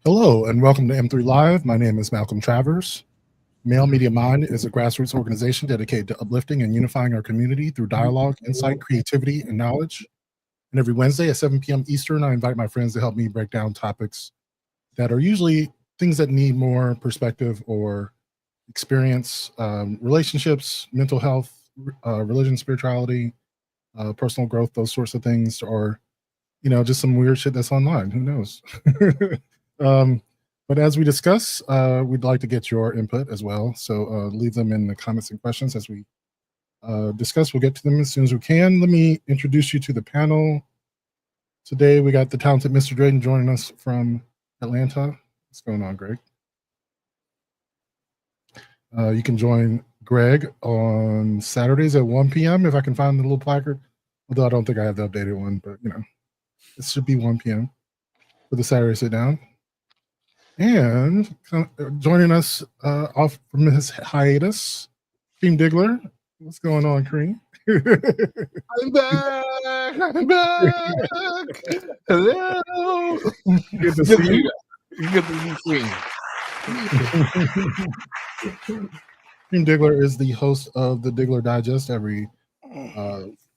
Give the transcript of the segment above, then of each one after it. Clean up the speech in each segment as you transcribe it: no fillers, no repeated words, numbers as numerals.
Hello and welcome to M3 Live. My name is Malcolm Travers. Male Media Mind is a grassroots organization dedicated to uplifting and unifying our community through dialogue, insight, creativity, and knowledge. And every Wednesday at 7 p.m. Eastern, I invite my friends to help me break down topics that are usually things that need more perspective or experience, relationships, mental health, religion, spirituality, personal growth, those sorts of things, or just some weird shit that's online. Who knows? um, but as we discuss, we'd like to get your input as well. So leave them in the comments and questions as we discuss. We'll get to them as soon as we can. Let me introduce you to the panel. Today we got the talented Mr. Drayden joining us from Atlanta. What's going on, Greg? You can join Greg on Saturdays at 1 p.m. if I can find the little placard. Although I don't think I have the updated one, but it should be 1 p.m. for the Saturday sit down. And joining us off from his hiatus, Cream Diggler. What's going on, Cream? I'm back. I'm back. Hello. Good to see you. Good to see you. Cream Diggler is the host of the Diggler Digest every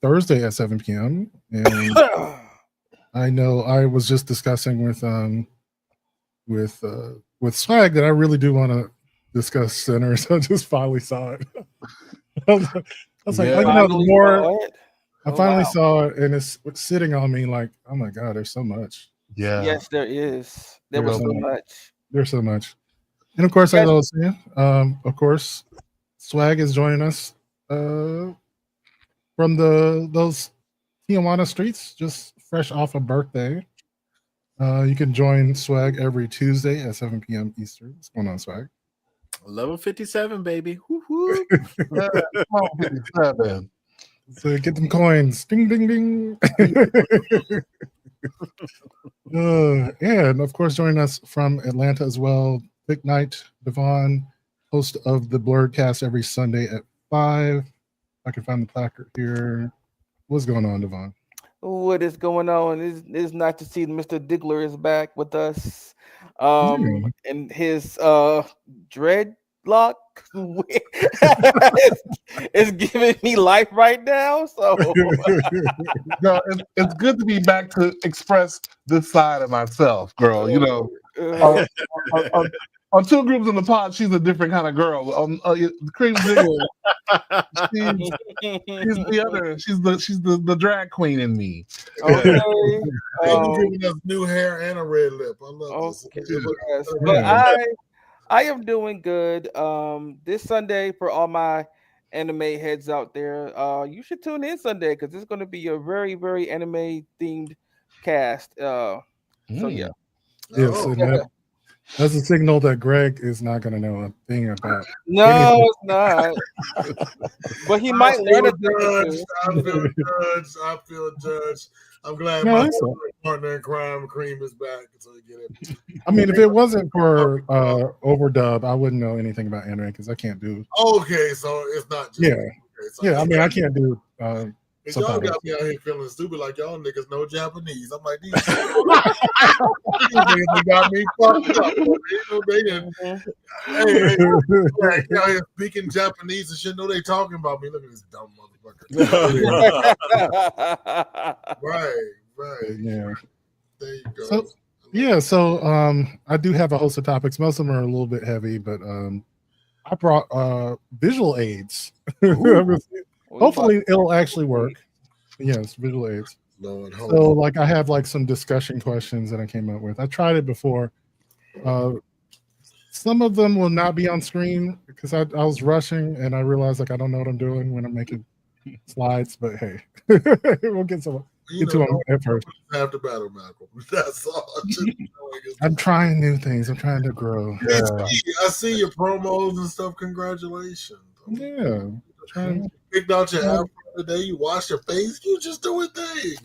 Thursday at 7 p.m. And I know I was just discussing with Swag that I really do want to discuss Sinners. I just finally saw it. I was like, the more I finally saw it, and it's sitting on me like, oh my god, there's so much. Yeah. Yes, there is. There was so much. There's so much. And of course, as I was saying, of course, Swag is joining us from those Tijuana streets, just fresh off a birthday. You can join Swag every Tuesday at 7 p.m. Eastern. What's going on, Swag? Level 57, baby. Woo-hoo. 57. So get them coins. Ding, ding, ding. And of course, joining us from Atlanta as well, Big Night Devon, host of the Blurredcast every Sunday at 5. I can find the placard here. What's going on, Devon? What is going on? It's nice to see Mr. Diggler is back with us. And his dreadlock is giving me life right now. So no, it's good to be back to express this side of myself, girl. On two groups in the pod, she's a different kind of girl. Cream Diggler, she's the other. She's the drag queen in me. Okay. Giving us new hair and a red lip. I love this. Yes. But I am doing good. This Sunday, for all my anime heads out there, you should tune in Sunday because it's going to be a very, very anime themed cast. So yeah. Yes, that's a signal that Greg is not going to know a thing about. No, anything. It's not. But he might learn a thing. I feel judged. I'm glad my partner in crime, Cream, is back. So you get it. I mean, if it wasn't for overdub, I wouldn't know anything about anime because I can't do. Okay, so it's not just. I mean, I can't do. Y'all got me out here feeling stupid like y'all niggas know Japanese. I'm like, these niggas got me fucked up. Hey, y'all here speaking Japanese and shit. Know they talking about me. Look at this dumb motherfucker. Right. Yeah. There you go. So I do have a host of topics. Most of them are a little bit heavy, but I brought visual aids. Hopefully it'll actually work. Yes, visual aids. So like I have like some discussion questions that I came up with. I tried it before. Some of them will not be on screen because I was rushing and I realized like I don't know what I'm doing when I'm making slides, but hey, we'll get to them at first. Half the battle, Malcolm. That's all. I'm trying new things. I'm trying to grow. Yeah. I see your promos and stuff. Congratulations. Yeah. You picked out your afro today. You washed your face. You just doing things.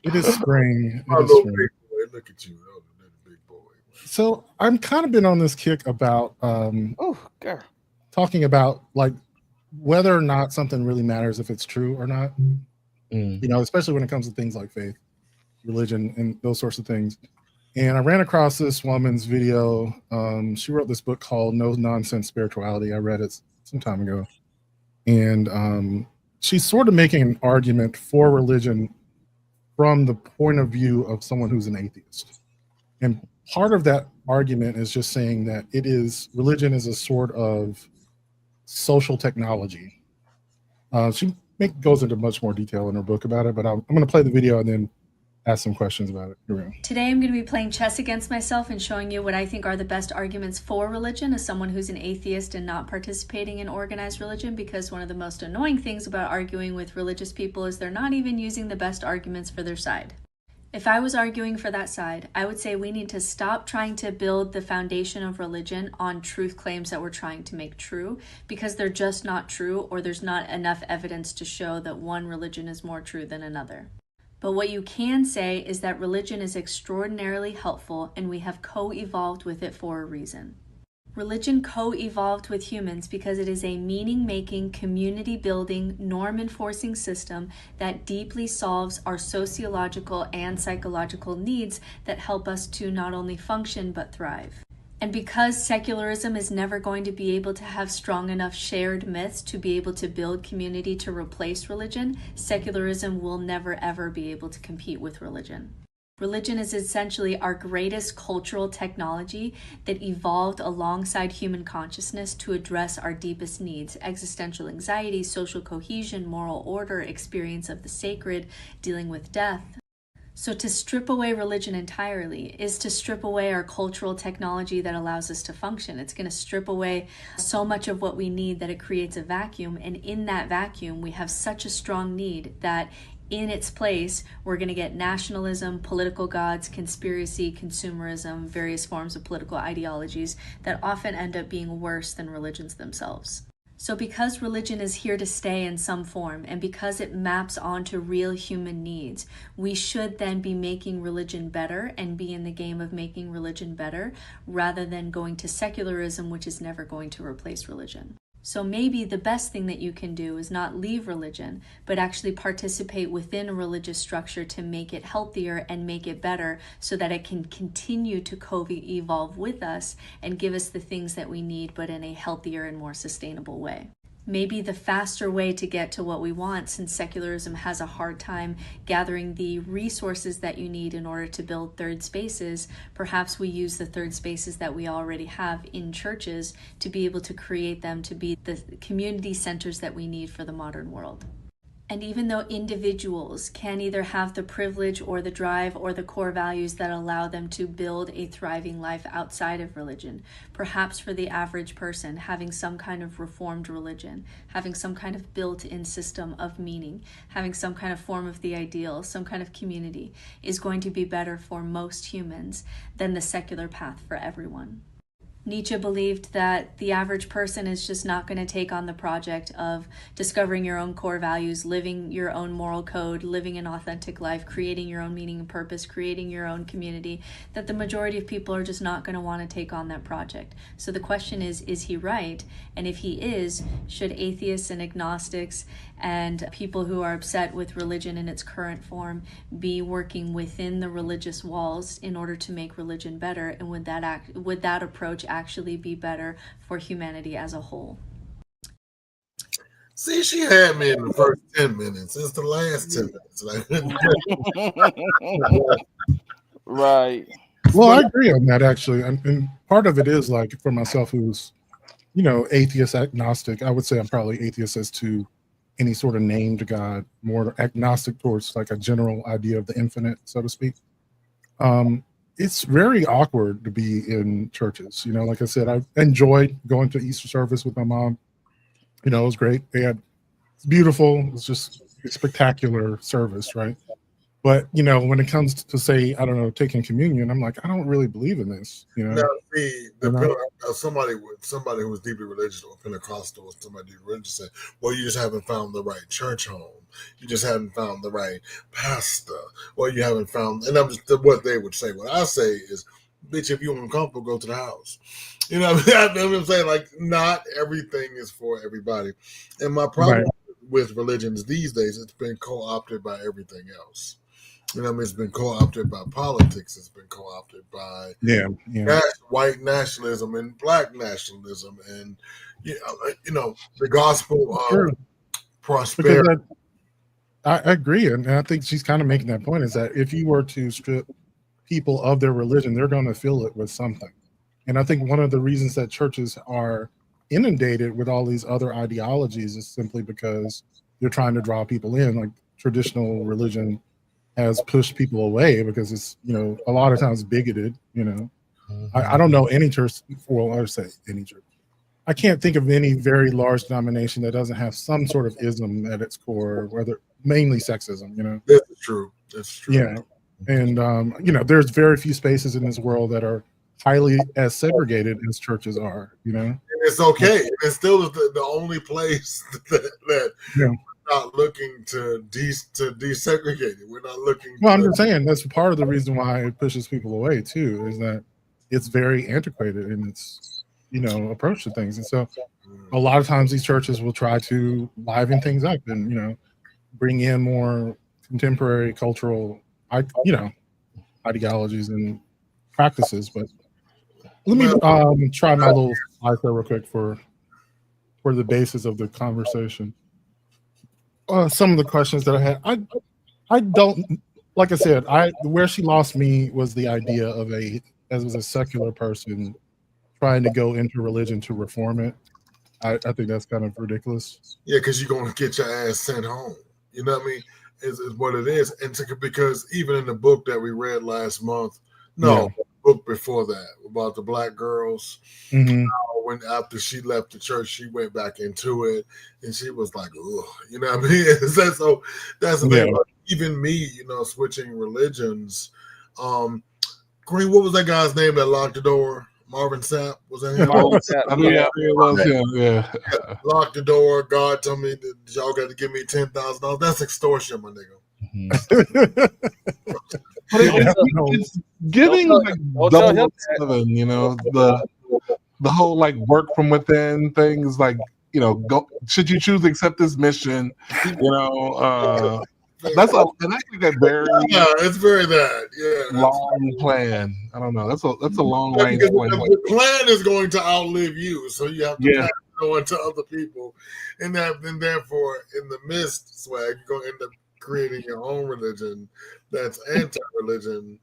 It is spring. Big boy. Look at you, big boy. So I'm kind of been on this kick about talking about like whether or not something really matters if it's true or not. Especially when it comes to things like faith. religion and those sorts of things. And I ran across this woman's video. She wrote this book called No Nonsense Spirituality. I read it some time ago. And she's sort of making an argument for religion from the point of view of someone who's an atheist. And part of that argument is just saying that religion is a sort of social technology. She goes into much more detail in her book about it, but I'm going to play the video and then ask some questions about it. Here we go. Today I'm going to be playing chess against myself and showing you what I think are the best arguments for religion as someone who's an atheist and not participating in organized religion, because one of the most annoying things about arguing with religious people is they're not even using the best arguments for their side. If I was arguing for that side, I would say we need to stop trying to build the foundation of religion on truth claims that we're trying to make true, because they're just not true, or there's not enough evidence to show that one religion is more true than another. But what you can say is that religion is extraordinarily helpful and we have co-evolved with it for a reason. Religion co-evolved with humans because it is a meaning-making, community-building, norm-enforcing system that deeply solves our sociological and psychological needs that help us to not only function but thrive. And because secularism is never going to be able to have strong enough shared myths to be able to build community to replace religion, secularism will never ever be able to compete with religion. Religion is essentially our greatest cultural technology that evolved alongside human consciousness to address our deepest needs: existential anxiety, social cohesion, moral order, experience of the sacred, dealing with death. So to strip away religion entirely is to strip away our cultural technology that allows us to function. It's going to strip away so much of what we need that it creates a vacuum. And in that vacuum, we have such a strong need that in its place, we're going to get nationalism, political gods, conspiracy, consumerism, various forms of political ideologies that often end up being worse than religions themselves. So because religion is here to stay in some form, and because it maps onto real human needs, we should then be making religion better and be in the game of making religion better, rather than going to secularism, which is never going to replace religion. So maybe the best thing that you can do is not leave religion, but actually participate within a religious structure to make it healthier and make it better so that it can continue to co-evolve with us and give us the things that we need, but in a healthier and more sustainable way. Maybe the faster way to get to what we want, since secularism has a hard time gathering the resources that you need in order to build third spaces, perhaps we use the third spaces that we already have in churches to be able to create them to be the community centers that we need for the modern world. And even though individuals can either have the privilege or the drive or the core values that allow them to build a thriving life outside of religion, perhaps for the average person, having some kind of reformed religion, having some kind of built-in system of meaning, having some kind of form of the ideal, some kind of community, is going to be better for most humans than the secular path for everyone. Nietzsche believed that the average person is just not going to take on the project of discovering your own core values, living your own moral code, living an authentic life, creating your own meaning and purpose, creating your own community, that the majority of people are just not going to want to take on that project. So the question is he right? And if he is, should atheists and agnostics and people who are upset with religion in its current form be working within the religious walls in order to make religion better? And would that approach actually be better for humanity as a whole? See, she had me in the first 10 minutes. It's the last 10 minutes. Right. Well, I agree on that actually, and part of it is like for myself, who's atheist, agnostic. I would say I'm probably atheist as to any sort of named God, more agnostic towards like a general idea of the infinite, so to speak. It's very awkward to be in churches. Like I said, I enjoyed going to Easter service with my mom. It was great. It's beautiful. It was just a spectacular service, right? But when it comes to say, I don't know, taking communion, I'm like, I don't really believe in this. Now, see, somebody who was deeply religious or Pentecostal or somebody deeply religious said, well, you just haven't found the right church home. You just haven't found the right pastor. Well, you haven't found, and I'm just what they would say. What I say is, bitch, if you're uncomfortable, go to the house. You know what I'm saying? Like, not everything is for everybody. And my problem with religions these days, it's been co-opted by everything else. You know, what I mean, it's been co-opted by politics. It's been co-opted by white nationalism and black nationalism, and you know the gospel of prosperity. I agree, and I think she's kind of making that point: is that if you were to strip people of their religion, they're going to fill it with something. And I think one of the reasons that churches are inundated with all these other ideologies is simply because they're trying to draw people in. Like traditional religion has pushed people away because it's, you know, a lot of times bigoted, you know. I don't know any church, well, I would say any church. I can't think of any very large denomination that doesn't have some sort of ism at its core, whether mainly sexism, you know. That's true. That's true. Yeah. And, you know, there's very few spaces in this world that are highly as segregated as churches are, you know. And it's okay. It's still the only place that we're not looking to desegregate it. We're not looking. Well, I'm just saying that's part of the reason why it pushes people away too, is that it's very antiquated in its, you know, approach to things. And so a lot of times these churches will try to liven things up and, you know, bring in more contemporary cultural, you know, ideologies and practices. But let me try my little slide there real quick for the basis of the conversation. Some of the questions that I had, I don't, like I said, where she lost me was the idea of as a secular person trying to go into religion to reform it. I think that's kind of ridiculous. Yeah, because you're going to get your ass sent home. You know what I mean? Is what it is. And because even in the book that we read last month, the book before that about the black girls, when after she left the church, she went back into it and she was like, ugh, you know what I mean? So that's the thing about even me, you know, switching religions. Green, what was that guy's name that locked the door? Marvin Sapp, was that him? Marvin Sapp. It was him. Yeah. Lock the door. God told me that y'all got to give me $10,000. That's extortion, my nigga. It's giving like double seven, you know, the whole like work from within thing is like, you know, go should you choose to accept this mission, you know, that's a, and I think that very it's very that long plan. I don't know. That's a long range plan. The plan is going to outlive you, so you have to pass it on to other people, and therefore in the midst, swag, you're gonna end up creating your own religion that's anti-religion.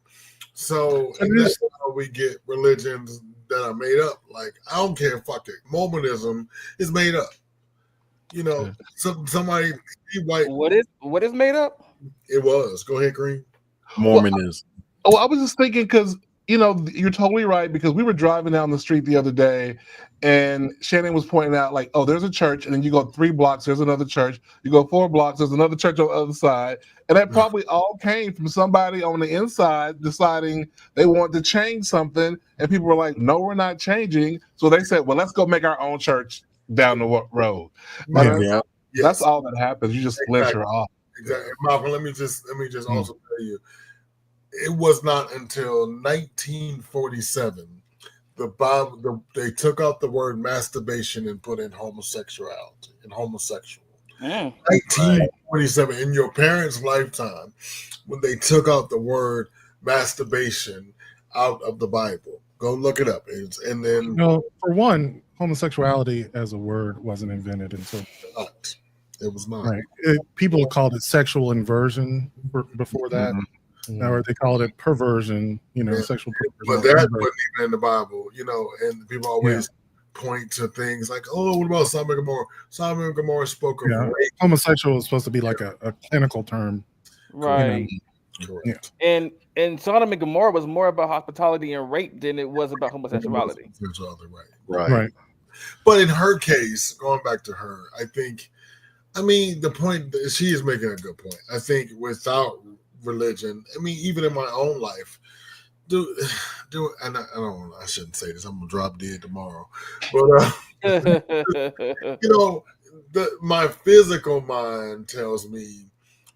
So that's how we get religions that are made up. Like I don't care, fuck it. Mormonism is made up. You know, somebody white. What is made up? It was. Go ahead, Green. Mormonism. Well, I was just thinking because you know you're totally right because we were driving down the street the other day, and Shannon was pointing out like, oh, there's a church, and then you go 3 blocks, there's another church. You go 4 blocks, there's another church on the other side, and that probably all came from somebody on the inside deciding they want to change something, and people were like, no, we're not changing. So they said, well, let's go make our own church down the road. That's all that happens. You just splinter off. Exactly, Malcolm. Let me just also tell you, it was not until 1947 the Bible they took out the word masturbation and put in homosexuality and homosexual. 1947 in your parents' lifetime when they took out the word masturbation out of the Bible. Go look it up, and then for one, homosexuality as a word wasn't invented until it was not. Right. People called it sexual inversion before that. Or they called it perversion, you know, sexual perversion. But that wasn't even in the Bible, you know, and people always point to things like, oh, what about Sodom and Gomorrah? Sodom and Gomorrah spoke of rape. Homosexual is supposed to be like a clinical term. Right. Correct. And Sodom and Gomorrah was more about hospitality and rape than it was about homosexuality. Right. But in her case, going back to her, I mean, the point she is making a good point. I think without religion, I mean, even in my own life, and I shouldn't say this. I'm gonna drop dead tomorrow, but you know, my physical mind tells me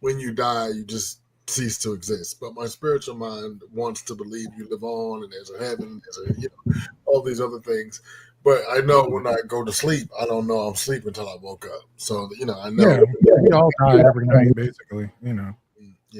when you die, you just cease to exist. But my spiritual mind wants to believe you live on, and there's a heaven, all these other things. But I know when I go to sleep, I don't know I'm sleeping until I woke up. So you know, I know. Yeah, we all die every night, basically. You know.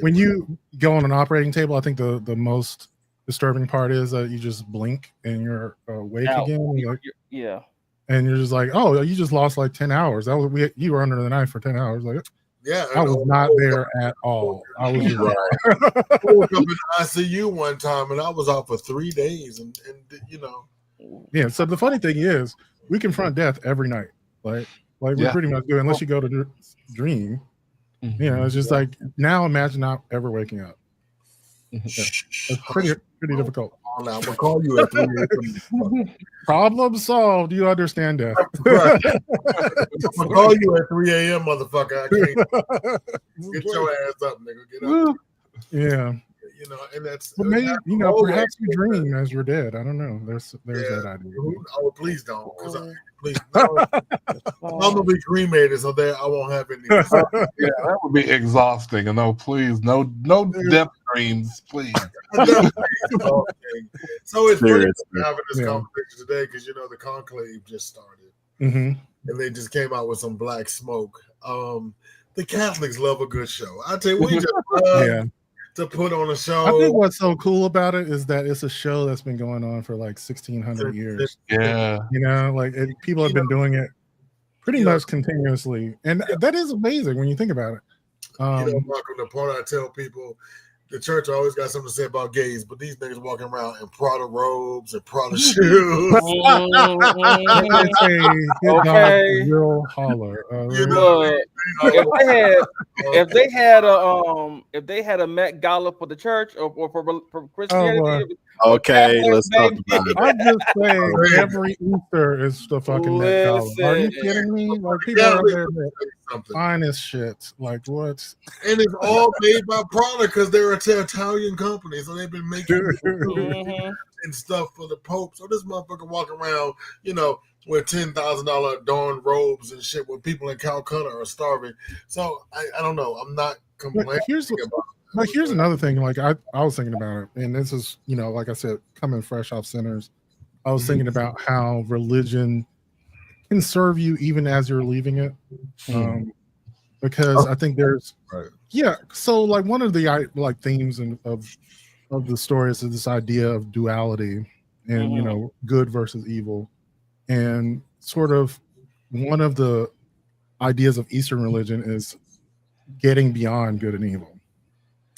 when you go on an operating table, I think the most disturbing part is that you just blink and you're awake again. Yeah. And you're just like, oh, you just lost like 10 hours. That was you were under the knife for 10 hours. Like, yeah, I was not there at all. I was just I woke up in the ICU one time and I was out for 3 days, and you know. Yeah. So the funny thing is, we confront death every night. Like we pretty much do, unless you go to dream. You know, it's just like, now imagine not ever waking up. It's pretty difficult. I'm gonna call you at 3 a.m. Problem solved. You understand that. I'm gonna call you at 3 a.m., motherfucker. I can't get your ass up, nigga. Get up. Yeah. You know, and that's. But maybe, you know, perhaps you dream as you're dead. I don't know. There's that idea. Oh, please don't, because please. No, I'm gonna be cremated, so that I won't have any. Yeah, that would be exhausting. And no, please, no death dreams, please. So it's funny having this conversation today, because you know the conclave just started, and they just came out with some black smoke. The Catholics love a good show. I tell you, we just love to put on a show. I think what's so cool about it is that it's a show that's been going on for like 1,600 years. Yeah, you know, like people have been doing it pretty much continuously, and that is amazing when you think about it. You know, Malcolm, the part I tell people, the church always got something to say about gays, but these niggas walking around in Prada robes and Prada shoes. Okay. Real holler. You know, if they had a Met Gala for the church or for Christianity. Okay, let's talk about it. I'm just saying, every Easter is the fucking Met Gala. Are you kidding me? Like, people are there fine as shit. Like, what? And it's all made by Prada because they're an Italian company, so they've been making and stuff for the Pope. So this motherfucker walking around, you know, with $10,000 adorned robes and shit, where people in Calcutta are starving. So I don't know. I'm not complaining But here's another thing. Like, I was thinking about it, and this is, you know, like I said, coming fresh off Sinners, I was thinking about how religion can serve you even as you're leaving it, because I think there's so like one of the like themes of the stories is this idea of duality and you know, good versus evil, and sort of one of the ideas of Eastern religion is getting beyond good and evil,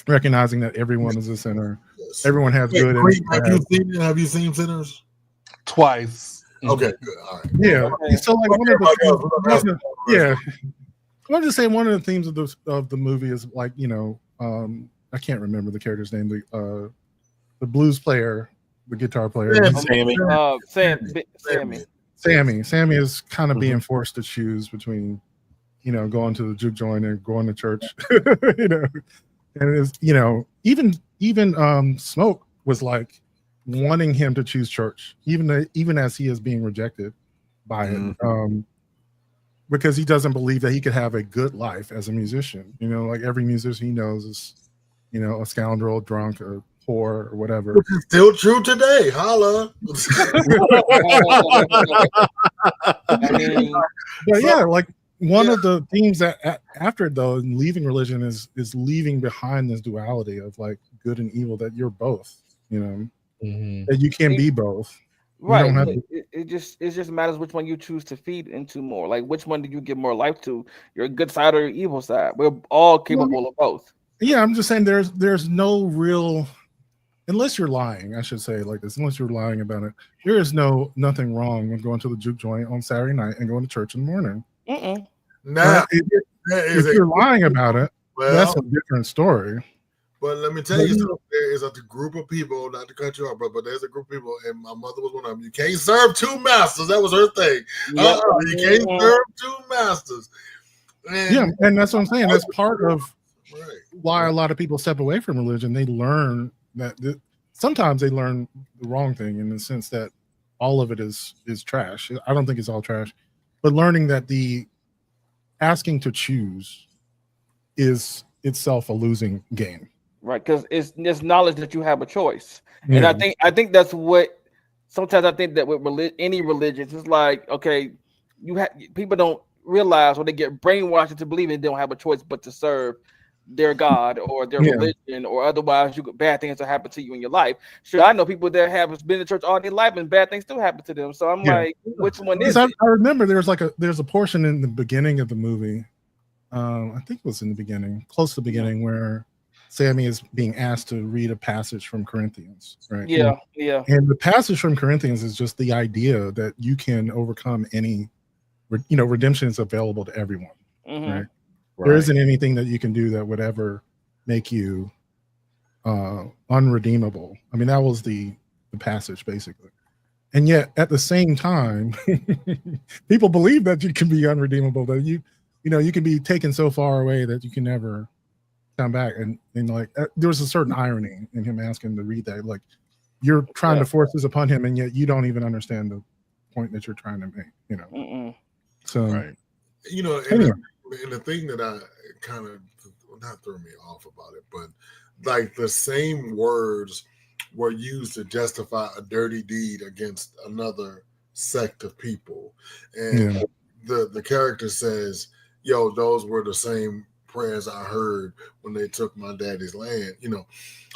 recognizing that everyone is a sinner, everyone has good and bad. Have you seen Sinners? Twice. Okay, good. All right. Yeah. So like one of the I'm just saying one of the themes of the movie is like, you know, I can't remember the character's name, the blues player, the guitar player, Sammy is kind of being forced to choose between, you know, going to the juke joint and going to church. You know, and it's, you know, even Smoke was like wanting him to choose church, even as he is being rejected by it, because he doesn't believe that he could have a good life as a musician. You know, like every musician he knows is, you know, a scoundrel, drunk, or poor, or whatever. Which is still true today. Holla. But yeah, like one of the themes that after though, in leaving religion is leaving behind this duality of like good and evil, that you're both, you know, that you can be both. Right. It just matters which one you choose to feed into more. Like, which one do you give more life to? Your good side or your evil side? We're all capable of both. Yeah, I'm just saying there's no real, unless you're lying, I should say like this, unless you're lying about it, there is nothing wrong with going to the juke joint on Saturday night and going to church in the morning. Now, if you're lying about it, that's a different story. But let me tell you something. There is a group of people, not to cut you off, but there's a group of people, and my mother was one of them. You can't serve two masters. That was her thing. You can't serve two masters. And that's what I'm saying. That's part of why a lot of people step away from religion. They learn that sometimes they learn the wrong thing, in the sense that all of it is trash. I don't think it's all trash, but learning that the asking to choose is itself a losing game. Right, because it's knowledge that you have a choice, and I think that's what sometimes I think that with any religion, it's like, okay, people don't realize, or they get brainwashed into believing they don't have a choice but to serve their God or their Yeah. religion, or otherwise bad things will happen to you in your life. Sure, I know people that have been in church all their life and bad things still happen to them. So I'm Yeah. like, which one is I it? remember there's a portion in the beginning of the movie. I think it was in the beginning, close to the beginning, where Sammy is being asked to read a passage from Corinthians, right? Yeah. And the passage from Corinthians is just the idea that you can overcome any, redemption is available to everyone, right? There isn't anything that you can do that would ever make you unredeemable. I mean, that was the passage basically. And yet at the same time, people believe that you can be unredeemable, that you can be taken so far away that you can never come back. And like there was a certain irony in him asking to read that. Like, you're trying to force this upon him, and yet you don't even understand the point that you're trying to make, So and the thing that I kind of not threw me off about it, but like the same words were used to justify a dirty deed against another sect of people. And the character says, yo, those were the same prayers I heard when they took my daddy's land,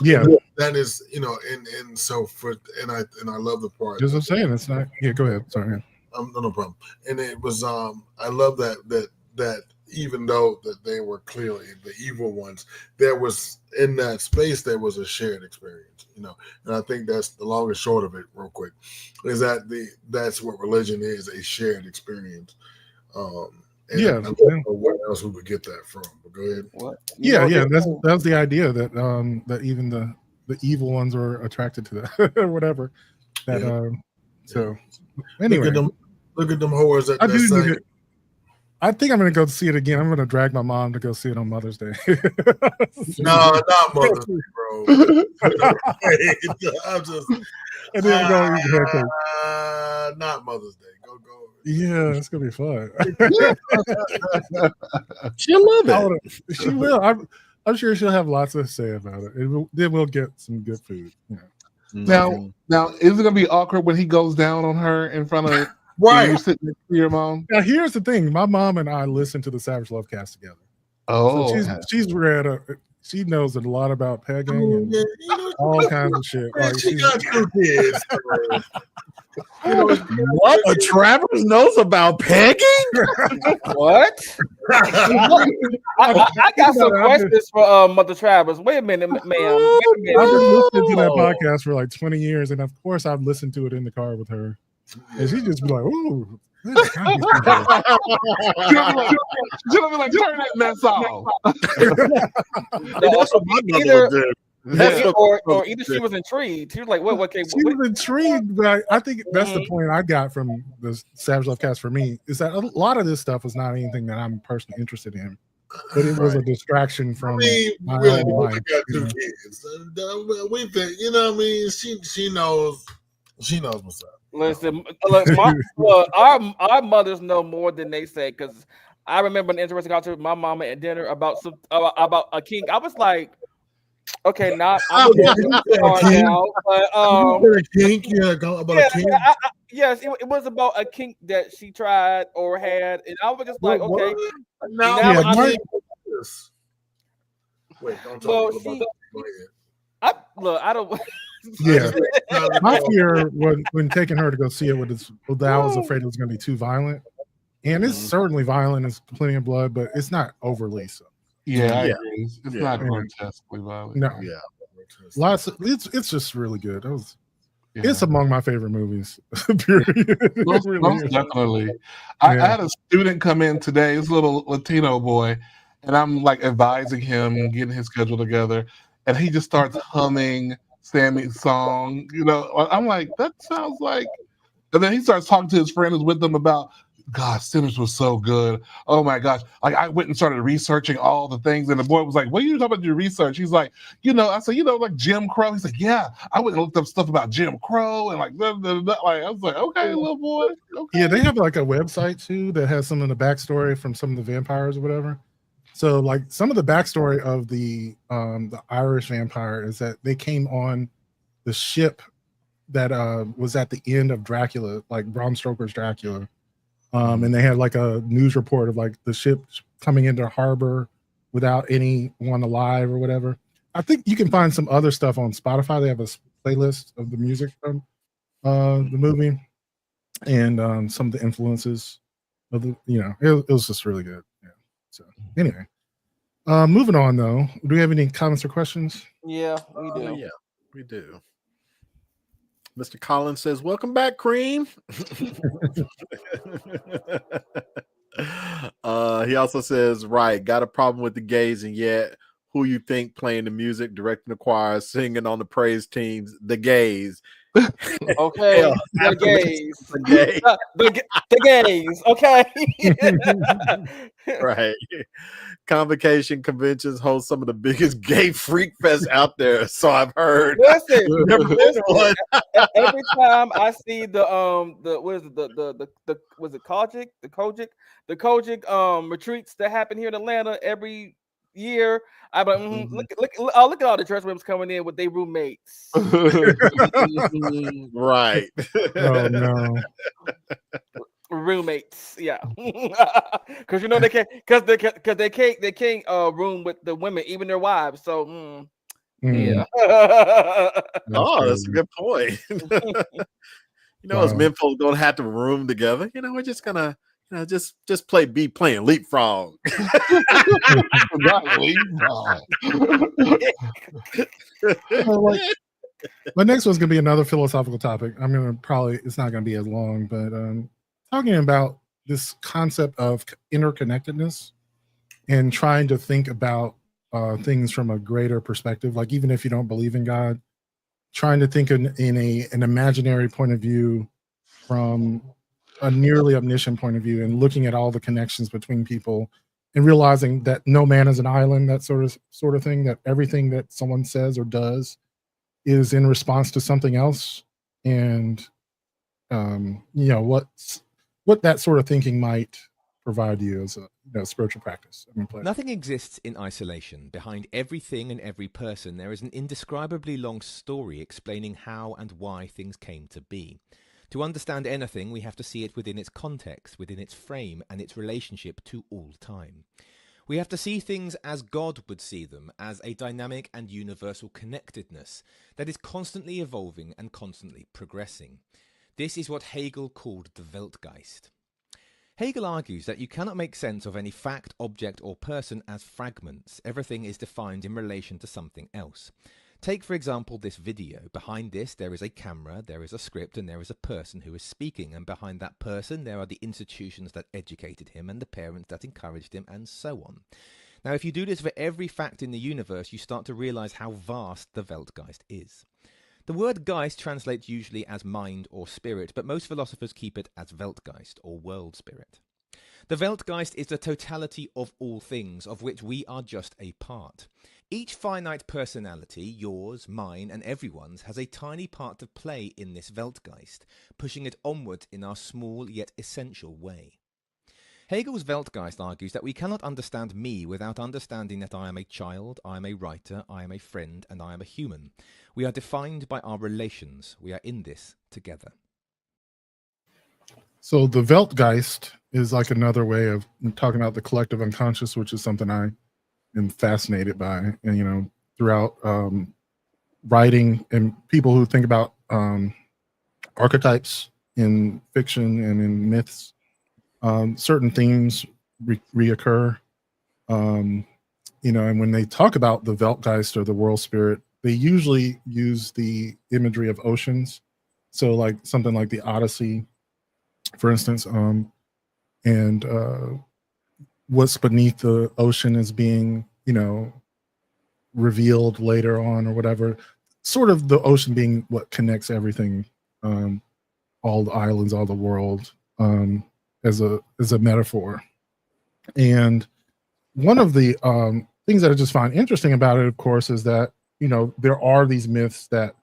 Yeah. That is, and so I love the part. As I'm saying, it's not. Yeah, go ahead. Sorry. No problem. And it was I love that even though that they were clearly the evil ones, there was in that space there was a shared experience, and I think that's the long and short of it, real quick, is that that's what religion is, a shared experience. And I don't know where else we would get that from, but go ahead. What? That's the idea that that even the evil ones are attracted to that or whatever. So anyway, look at them whores that I think I'm gonna go see it again. I'm gonna drag my mom to go see it on Mother's Day. No, not Mother's Day, bro. I'm just and then go eat pancakes. Not Mother's Day. Go. Yeah, it's gonna be fun. She'll love it. She will. I'm sure she'll have lots to say about it. Then we'll get some good food. Now, is it gonna be awkward when he goes down on her in front of right? You sitting next to your mom. Now, here's the thing: my mom and I listen to the Savage Love Cast together. Oh, so she's read. She knows a lot about pegging and all kinds of shit. Like, she got 2 kids. What? A Travers knows about pegging? What? I got some questions for Mother Travers. Wait a minute, ma'am. Wait a minute. I've been listening to that podcast for like 20 years, and of course, I've listened to it in the car with her. And she just be like, "Ooh." She'll be like, turn that mess off. That's what my mother did. Or either she was intrigued. She was like, "What? She was intrigued, but I think that's the point I got from the Savage Love Cast for me, is that a lot of this stuff was not anything that I'm personally interested in, but it was a distraction from my own life. Got 2 kids. We think, she knows what's up. Listen, look, our mothers know more than they say, because I remember an interesting conversation with my mama at dinner about a king. I was like, okay, not I'm now, but a kink, about a kink. Yes, it was about a kink that she tried or had, and I was just like, okay. Wait, don't talk about that. Go ahead. I don't. Yeah, my fear when taking her to go see it was I was afraid it was going to be too violent, and it's certainly violent. It's plenty of blood, but it's not overly so. Yeah, I agree. It's not grotesquely violent. No, it's just really good. It's among my favorite movies. Period. Most definitely. I had a student come in today. This little Latino boy, and I'm like advising him, getting his schedule together, and he just starts humming Sammy's song. I'm like, that sounds like. And then he starts talking to his friend who's with them about, God, Sinners was so good. Oh my gosh. Like, I went and started researching all the things, and the boy was like, what are you talking about your research? He's like, I said, like Jim Crow. He's like, yeah, I went and looked up stuff about Jim Crow and like blah, blah, blah. Like, I was like, okay, little boy. Okay. Yeah, they have like a website too that has some of the backstory from some of the vampires or whatever. So like some of the backstory of the Irish vampire is that they came on the ship that was at the end of Dracula, like Bram Stoker's Dracula. And they had like a news report of like the ship coming into harbor without anyone alive or whatever. I think you can find some other stuff on Spotify. They have a playlist of the music from the movie and some of the influences of the, it was just really good. Yeah. So anyway, moving on though. Do we have any comments or questions? Yeah, we do. Yeah, we do. Mr. Collins says, "Welcome back, Cream." He also says, "Right, got a problem with the gays, and yet who you think playing the music, directing the choir, singing on the praise teams? The gays." Okay, Hell, the gays, the gays. the gays. Okay, Right. Convocation conventions host some of the biggest gay freak fests out there. So I've heard. Listen, Never been to one. every time I see the what is it, the was it the Kojic retreats that happen here in Atlanta every year, I'm like, look at all the dress women coming in with their roommates. Right. Oh no. Roommates, yeah, because they can't, they can't room with the women, even their wives. So yeah. That's a good point. As men folks don't have to room together. We're just gonna just be playing leapfrog. Not leapfrog. My next one's gonna be another philosophical topic. It's not gonna be as long, but talking about this concept of interconnectedness and trying to think about things from a greater perspective. Like even if you don't believe in God, trying to think in an imaginary point of view from a nearly omniscient point of view and looking at all the connections between people and realizing that no man is an island, that sort of thing, that everything that someone says or does is in response to something else. And what that sort of thinking might provide you as a spiritual practice. Nothing exists in isolation. Behind everything and every person, there is an indescribably long story explaining how and why things came to be. To understand anything, we have to see it within its context, within its frame, and its relationship to all time. We have to see things as God would see them, as a dynamic and universal connectedness that is constantly evolving and constantly progressing. This is what Hegel called the Weltgeist. Hegel argues that you cannot make sense of any fact, object, or person as fragments. Everything is defined in relation to something else. Take, for example, this video. Behind this, there is a camera, there is a script, and there is a person who is speaking. And behind that person, there are the institutions that educated him and the parents that encouraged him, and so on. Now, if you do this for every fact in the universe, you start to realize how vast the Weltgeist is. The word Geist translates usually as mind or spirit, but most philosophers keep it as Weltgeist or world spirit. The Weltgeist is the totality of all things, of which we are just a part. Each finite personality, yours, mine, and everyone's, has a tiny part to play in this Weltgeist, pushing it onward in our small yet essential way. Hegel's Weltgeist argues that we cannot understand me without understanding that I am a child, I am a writer, I am a friend, and I am a human. We are defined by our relations. We are in this together. So the Weltgeist is like another way of talking about the collective unconscious, which is something I am fascinated by. And, throughout writing and people who think about archetypes in fiction and in myths, certain themes reoccur. And when they talk about the Weltgeist or the world spirit, they usually use the imagery of oceans. So like something like the Odyssey, for instance, and what's beneath the ocean is being, revealed later on or whatever. Sort of the ocean being what connects everything, all the islands, all the world, as a metaphor. And one of the things that I just find interesting about it, of course, is that there are these myths that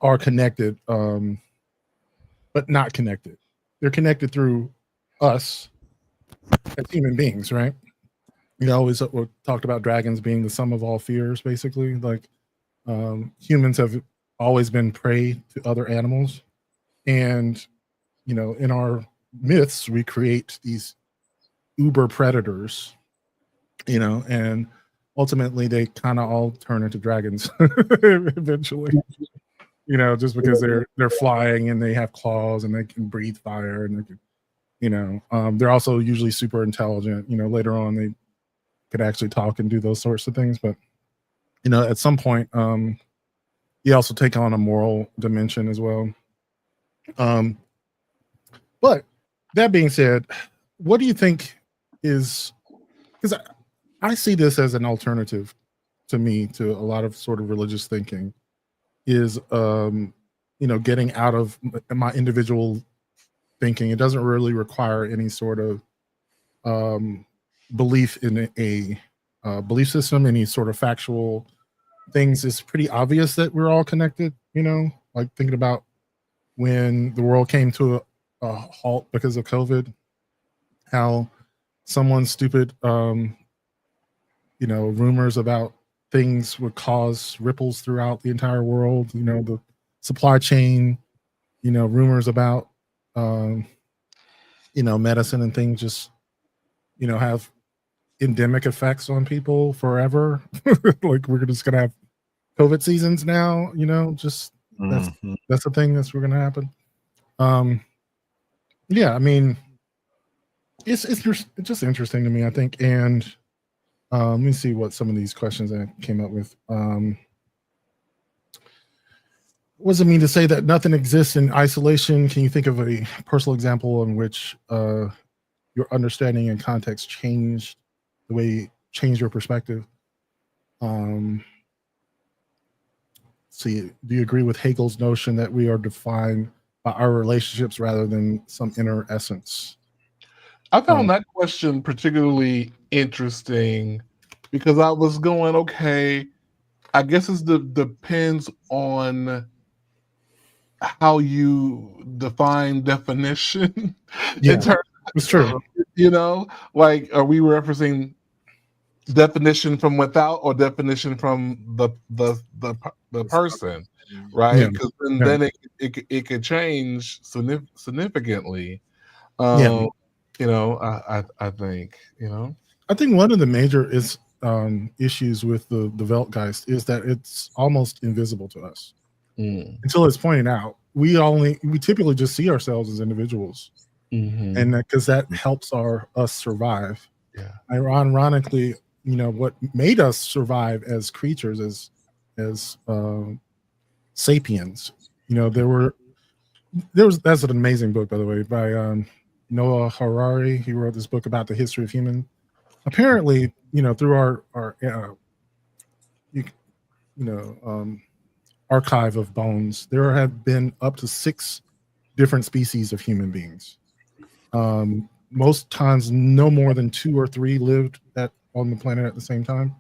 are connected, but not connected. They're connected through us as human beings, right? Always talked about dragons being the sum of all fears, basically. Like humans have always been prey to other animals, and in our myths we create these uber predators and ultimately they kind of all turn into dragons eventually. Just because they're flying and they have claws and they can breathe fire and they can, they're also usually super intelligent. Later on they could actually talk and do those sorts of things, but at some point, you also take on a moral dimension as well. But that being said, what do you think is, because I see this as an alternative to me to a lot of sort of religious thinking, is getting out of my individual thinking. It doesn't really require any sort of belief in a belief system, any sort of factual things. It's pretty obvious that we're all connected, like thinking about when the world came to a halt because of COVID, how someone's stupid rumors about things would cause ripples throughout the entire world. The supply chain, rumors about medicine and things just have endemic effects on people forever. Like we're just gonna have COVID seasons now, just that's the thing that's gonna happen. Yeah, I mean, it's just interesting to me, I think. And let me see what some of these questions I came up with. What does it mean to say that nothing exists in isolation? Can you think of a personal example in which your understanding and context changed your perspective? See, do you agree with Hegel's notion that we are defined by our relationships rather than some inner essence? I found that question particularly interesting because I was going, okay, I guess it depends on how you define definition. Yeah, it's true. Like, are we referencing definition from without or definition from the person, right? Because then it could change significantly. I think I think one of the major issues with the Weltgeist is that it's almost invisible to us until it's pointed out. We typically just see ourselves as individuals, and because that helps us survive. Yeah. Ironically, what made us survive as creatures, as sapiens. That's an amazing book, by the way, by Noah Harari. He wrote this book about the history of human. Apparently, through our archive of bones, there have been up to 6 different species of human beings. Most times, no more than 2 or 3 lived on the planet at the same time.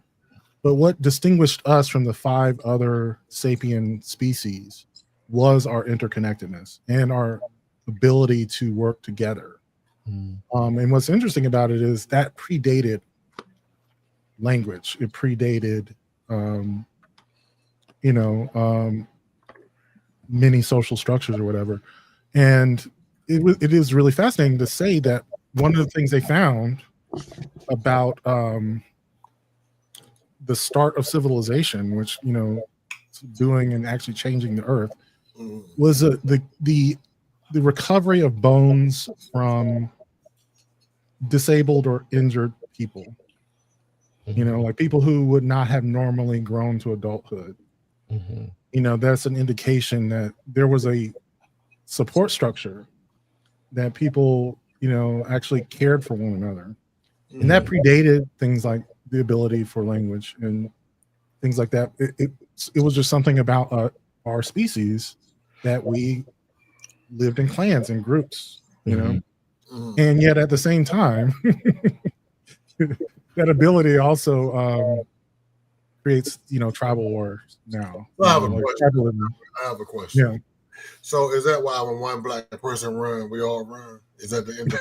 But what distinguished us from the 5 other sapien species was our interconnectedness and our ability to work together. And what's interesting about it is that predated language. It predated, many social structures or whatever. And it is really fascinating to say that one of the things they found about the start of civilization, which doing and actually changing the earth, was the recovery of bones from disabled or injured people. Like people who would not have normally grown to adulthood. That's an indication that there was a support structure that people actually cared for one another. And that predated things like the ability for language and things like that. It was just something about our species that we lived in clans and groups, and yet at the same time, that ability also creates tribal wars now. I have a question. Yeah. So is that why when one black person run, we all run? Is that the end of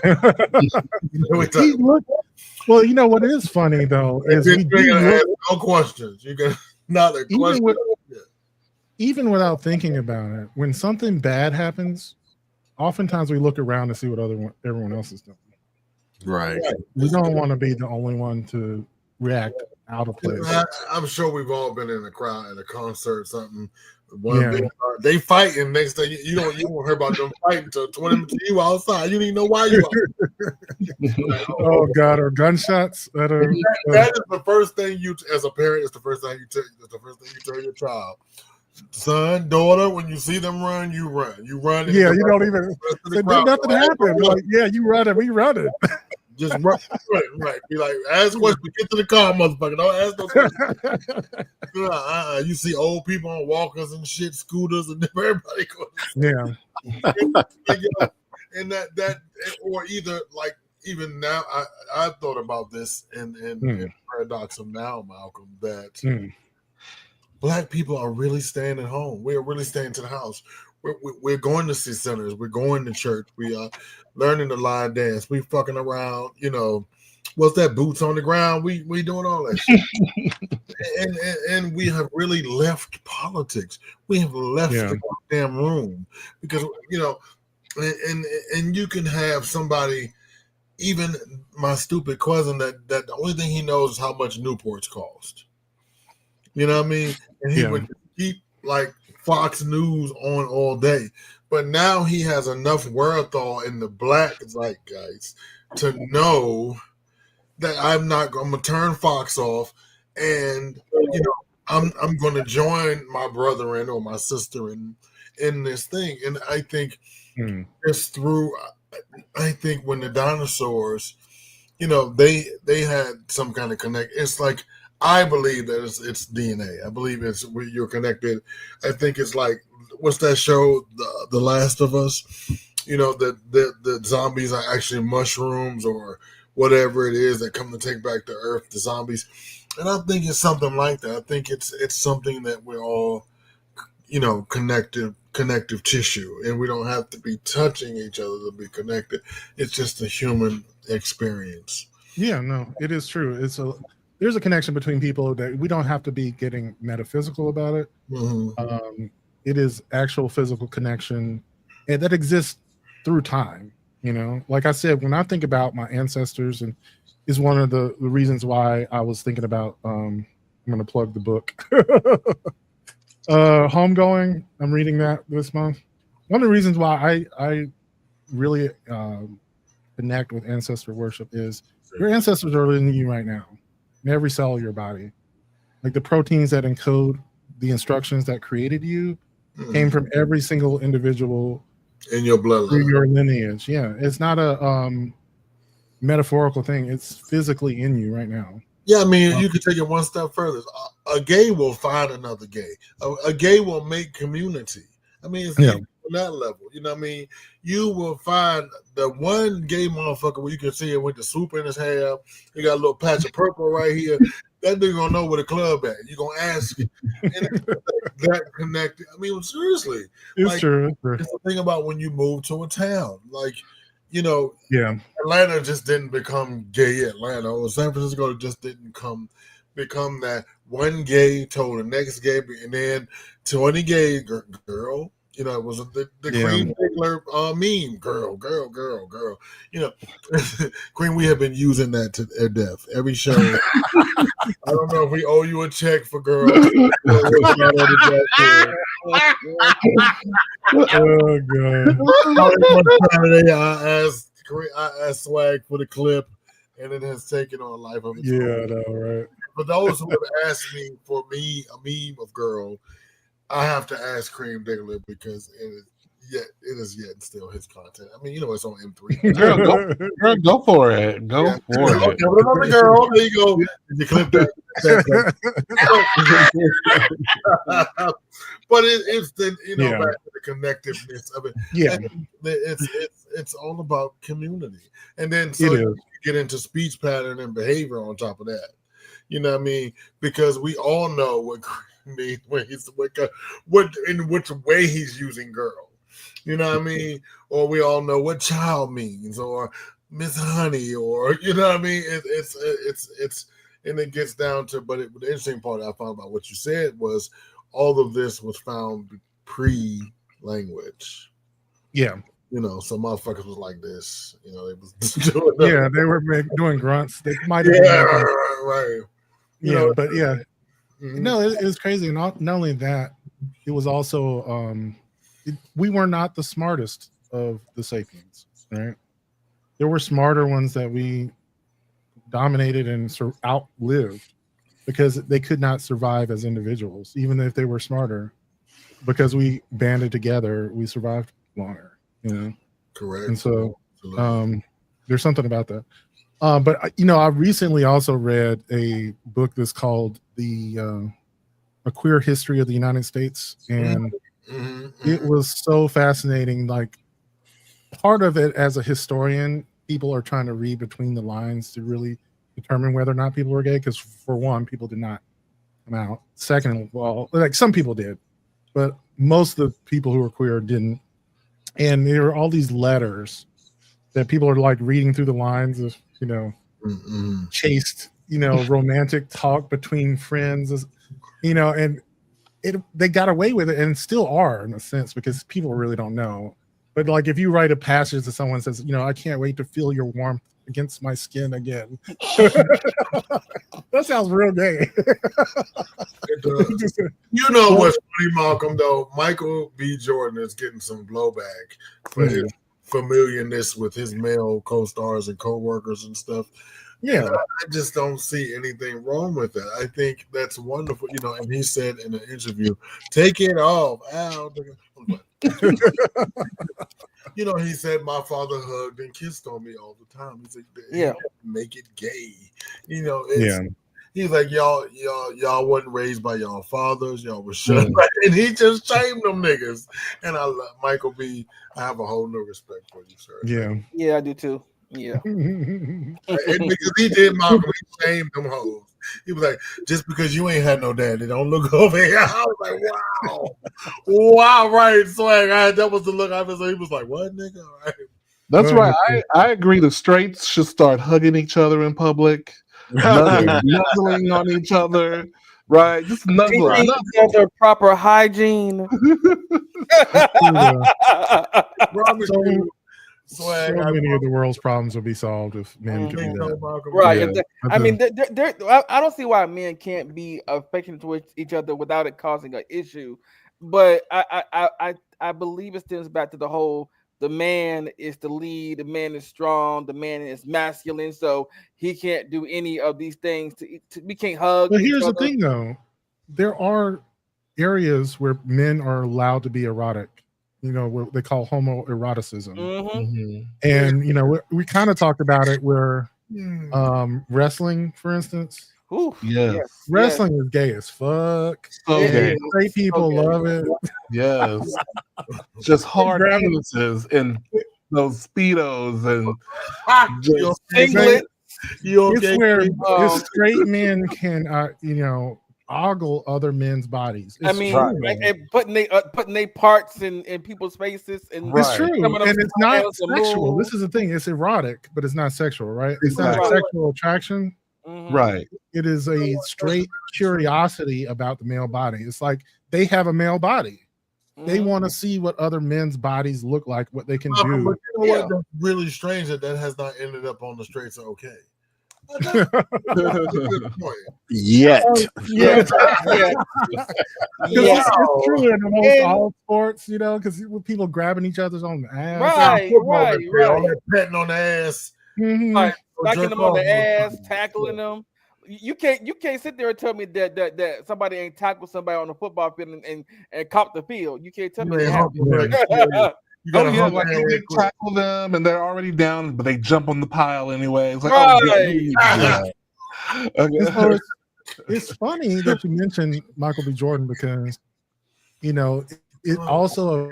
Well, what is funny though is no questions. You can not a question. Even without thinking about it, when something bad happens, oftentimes we look around to see what everyone else is doing. Right. We don't want to be the only one to react out of place. I'm sure we've all been in a crowd at a concert or something. Yeah. They fighting. Next thing you don't hear about them fighting until 20 minutes you outside. You don't even know why you outside. Oh God, or gunshots that are that is the first thing you, as a parent, is the first thing you tell your child. Son, daughter, when you see them run, you run. You run. Yeah, you don't even. Did nothing happen? Like, yeah, you run it. We run it. Just run, right. Be like, ask questions, get to the car, motherfucker. Don't ask no questions. You see old people on walkers and shit, scooters, and everybody goes. Yeah. And that, or either like, even now, I thought about this in Paradox of Now, Malcolm, that Black people are really staying at home. We are really staying to the house. We're going to see centers. We're going to church. We are learning to line dance. We fucking around. What's that? Boots on the ground. We doing all that shit. and we have really left politics. We have left the damn room because and you can have somebody, even my stupid cousin, that the only thing he knows is how much Newports cost. You know what I mean? And he would keep like Fox News on all day. But now he has enough wherewithal in the Black zeitgeist to know that I'm gonna turn Fox off, and I'm gonna join my brother or my sister in this thing. And I think it's through. I think when the dinosaurs, they had some kind of connect. It's like, I believe that it's DNA. I believe it's where you're connected. I think it's like, what's that show, The Last of Us? The zombies are actually mushrooms or whatever it is that come to take back the earth, the zombies. And I think it's something like that. I think it's something that we're all, connective tissue, and we don't have to be touching each other to be connected. It's just a human experience. Yeah, no, it is true. There's a connection between people that we don't have to be getting metaphysical about it. Mm-hmm. It is actual physical connection, and that exists through time. Like I said, when I think about my ancestors, and is one of the reasons why I was thinking about. I'm going to plug the book, Homegoing. I'm reading that this month. One of the reasons why I really connect with ancestor worship is your ancestors are in you right now. In every cell of your body. Like the proteins that encode the instructions that created you came from every single individual in your bloodline, through your lineage. Yeah, it's not a metaphorical thing. It's physically in you right now. Yeah, I mean, you can take it one step further. A gay will find another gay. A gay will make community. I mean, it's on that level. You know what I mean? You will find the one gay motherfucker where you can see him with the swoop in his hair. He got a little patch of purple right here. That nigga gonna know where the club at. You gonna ask and that connected. I mean, seriously. It's true. It's the thing about when you move to a town. Like, Atlanta just didn't become gay Atlanta, or San Francisco just didn't become that. One gay told the next gay, and then 20 gay girl. It was the Cream Diggler meme. Girl. Cream, we have been using that to death. Every show. I don't know if we owe you a check for girl. Oh, God. I asked Swag for the clip, and it has taken on a life of its own. Yeah, I know, right? For those who have asked me for a meme of girl, I have to ask Cream Diggler because it is yet still his content. I mean, it's on M3. Girl, go for it. Go for it. Okay, another girl. There you go. You clip that. But it's the back to the connectiveness of it. Yeah, and it's all about community, and then you get into speech pattern and behavior on top of that. You know what I mean? Because we all know what means when in which way he's using girl. You know what I mean? Or we all know what child means, or Miss Honey, or you know what I mean? It's and it gets down to. But the interesting part I found about what you said was all of this was found pre-language. Yeah, You know, some motherfuckers was like this. You know, they was doing that. Yeah, they were doing grunts. They might have Yeah, been making, right. You yeah, know, but yeah, mhm. no, it was crazy. And not only that, it was also we were not the smartest of the sapiens, right? There were smarter ones that we dominated and outlived because they could not survive as individuals, even if they were smarter. Because we banded together, we survived longer, you know. Correct. And so, Absolutely. there's something about that. But you know, I recently also read a book that's called "The A Queer History of the United States," and it was so fascinating. Like, part of it, as a historian, people are trying to read between the lines to really determine whether or not people were gay. Because for one, people did not come out. Second, well, like some people did, but most of the people who were queer didn't. And there are all these letters that people are like reading through the lines of, you know, chaste, you know, romantic talk between friends, you know, and they got away with it and still are, in a sense, because people really don't know. But like, if you write a passage that someone says, you know, I can't wait to feel your warmth against my skin again, that sounds real gay. It does. You know what's funny, Malcolm, though? Michael B. Jordan is getting some blowback for his familiarness with his male co-stars and co-workers and stuff. Yeah. And I just don't see anything wrong with that. I think that's wonderful. You know, and he said in an interview, take it off. Ow. You know, he said my father hugged and kissed on me all the time. He said, Yeah, make it gay. You know, it's he's like, y'all wasn't raised by y'all fathers, y'all was shut up. And he just shamed them niggas. And I love Michael B. I have a whole new respect for you, sir. Yeah, I do too. Yeah. And because he did Malcolm, he shamed them hoes. He was like, just because you ain't had no daddy, don't look over here. I was like, wow. Wow, right, swag. That was the look I was. He was like, what, nigga? Right. That's right. I agree. The straights should start hugging each other in public, nuzzling on each other, right? Just nuzzle. Their proper hygiene. So many of the world's problems would be solved if men could do that. Right. Yeah. I mean, I don't see why men can't be affectionate towards each other without it causing an issue. But I believe it stems back to the whole: the man is the lead, the man is strong, the man is masculine, so he can't do any of these things. We can't hug. But here's the thing, though: there are areas where men are allowed to be erotic. You know, what they call homoeroticism. And you know, we kind of talked about it where wrestling, for instance. Wrestling is gay as fuck. So gay. Straight people love it. Yes. Just hard penises and those speedos and just singlet. It's where straight men can, you know, ogle other men's bodies. It's and putting they parts in people's faces, and it's true, and it's not sexual. This is the thing; it's erotic, but it's not sexual, right? It's not a sexual attraction, right? It is a straight curiosity about the male body. It's like they have a male body; they want to see what other men's bodies look like, what they can do. But you know what? That's really strange that has not ended up on the straights. Okay. Yet. It's true in almost all sports, you know, because people grabbing each other's on the ass. Right. All that petting on the ass. Right. Smacking them on the ass, tackling them. You can't sit there and tell me that somebody ain't tackled somebody on the football field and cop the field. You can't tell me that. You gotta like they tackle them and they're already down, but they jump on the pile anyway. It's like, it's funny that you mentioned Michael B. Jordan because, you know, it also.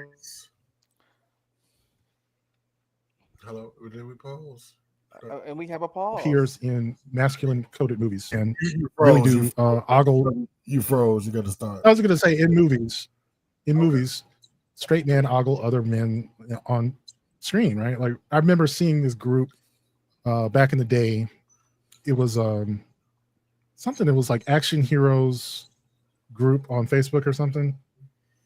Hello, did we pause? And we have a pause. Appears in masculine coded movies and really do ogle. You froze. You got to start. I was going to say in movies, straight men ogle other men on screen, right? Like I remember seeing this group back in the day. It was something that was like Action Heroes group on Facebook or something,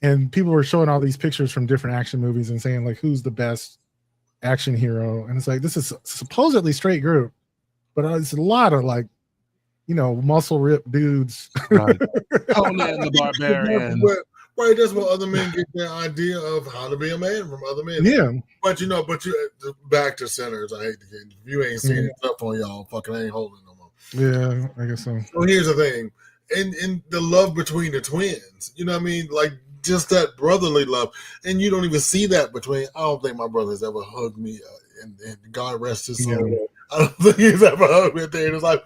and people were showing all these pictures from different action movies and saying like, who's the best action hero? And it's like, this is supposedly straight group, but it's a lot of like, muscle ripped dudes. Right. Conan the Barbarian. Right, that's what other men get their idea of how to be a man from other men. Yeah. But you back to centers. I hate to get, if you ain't seen stuff on y'all, fucking ain't holding no more. Yeah, I guess so. So here's the thing. In the love between the twins, you know what I mean? Like just that brotherly love. And you don't even see that between, I don't think my brother's ever hugged me and God rest his soul. Yeah. I don't think he's ever hugged me a day in his life.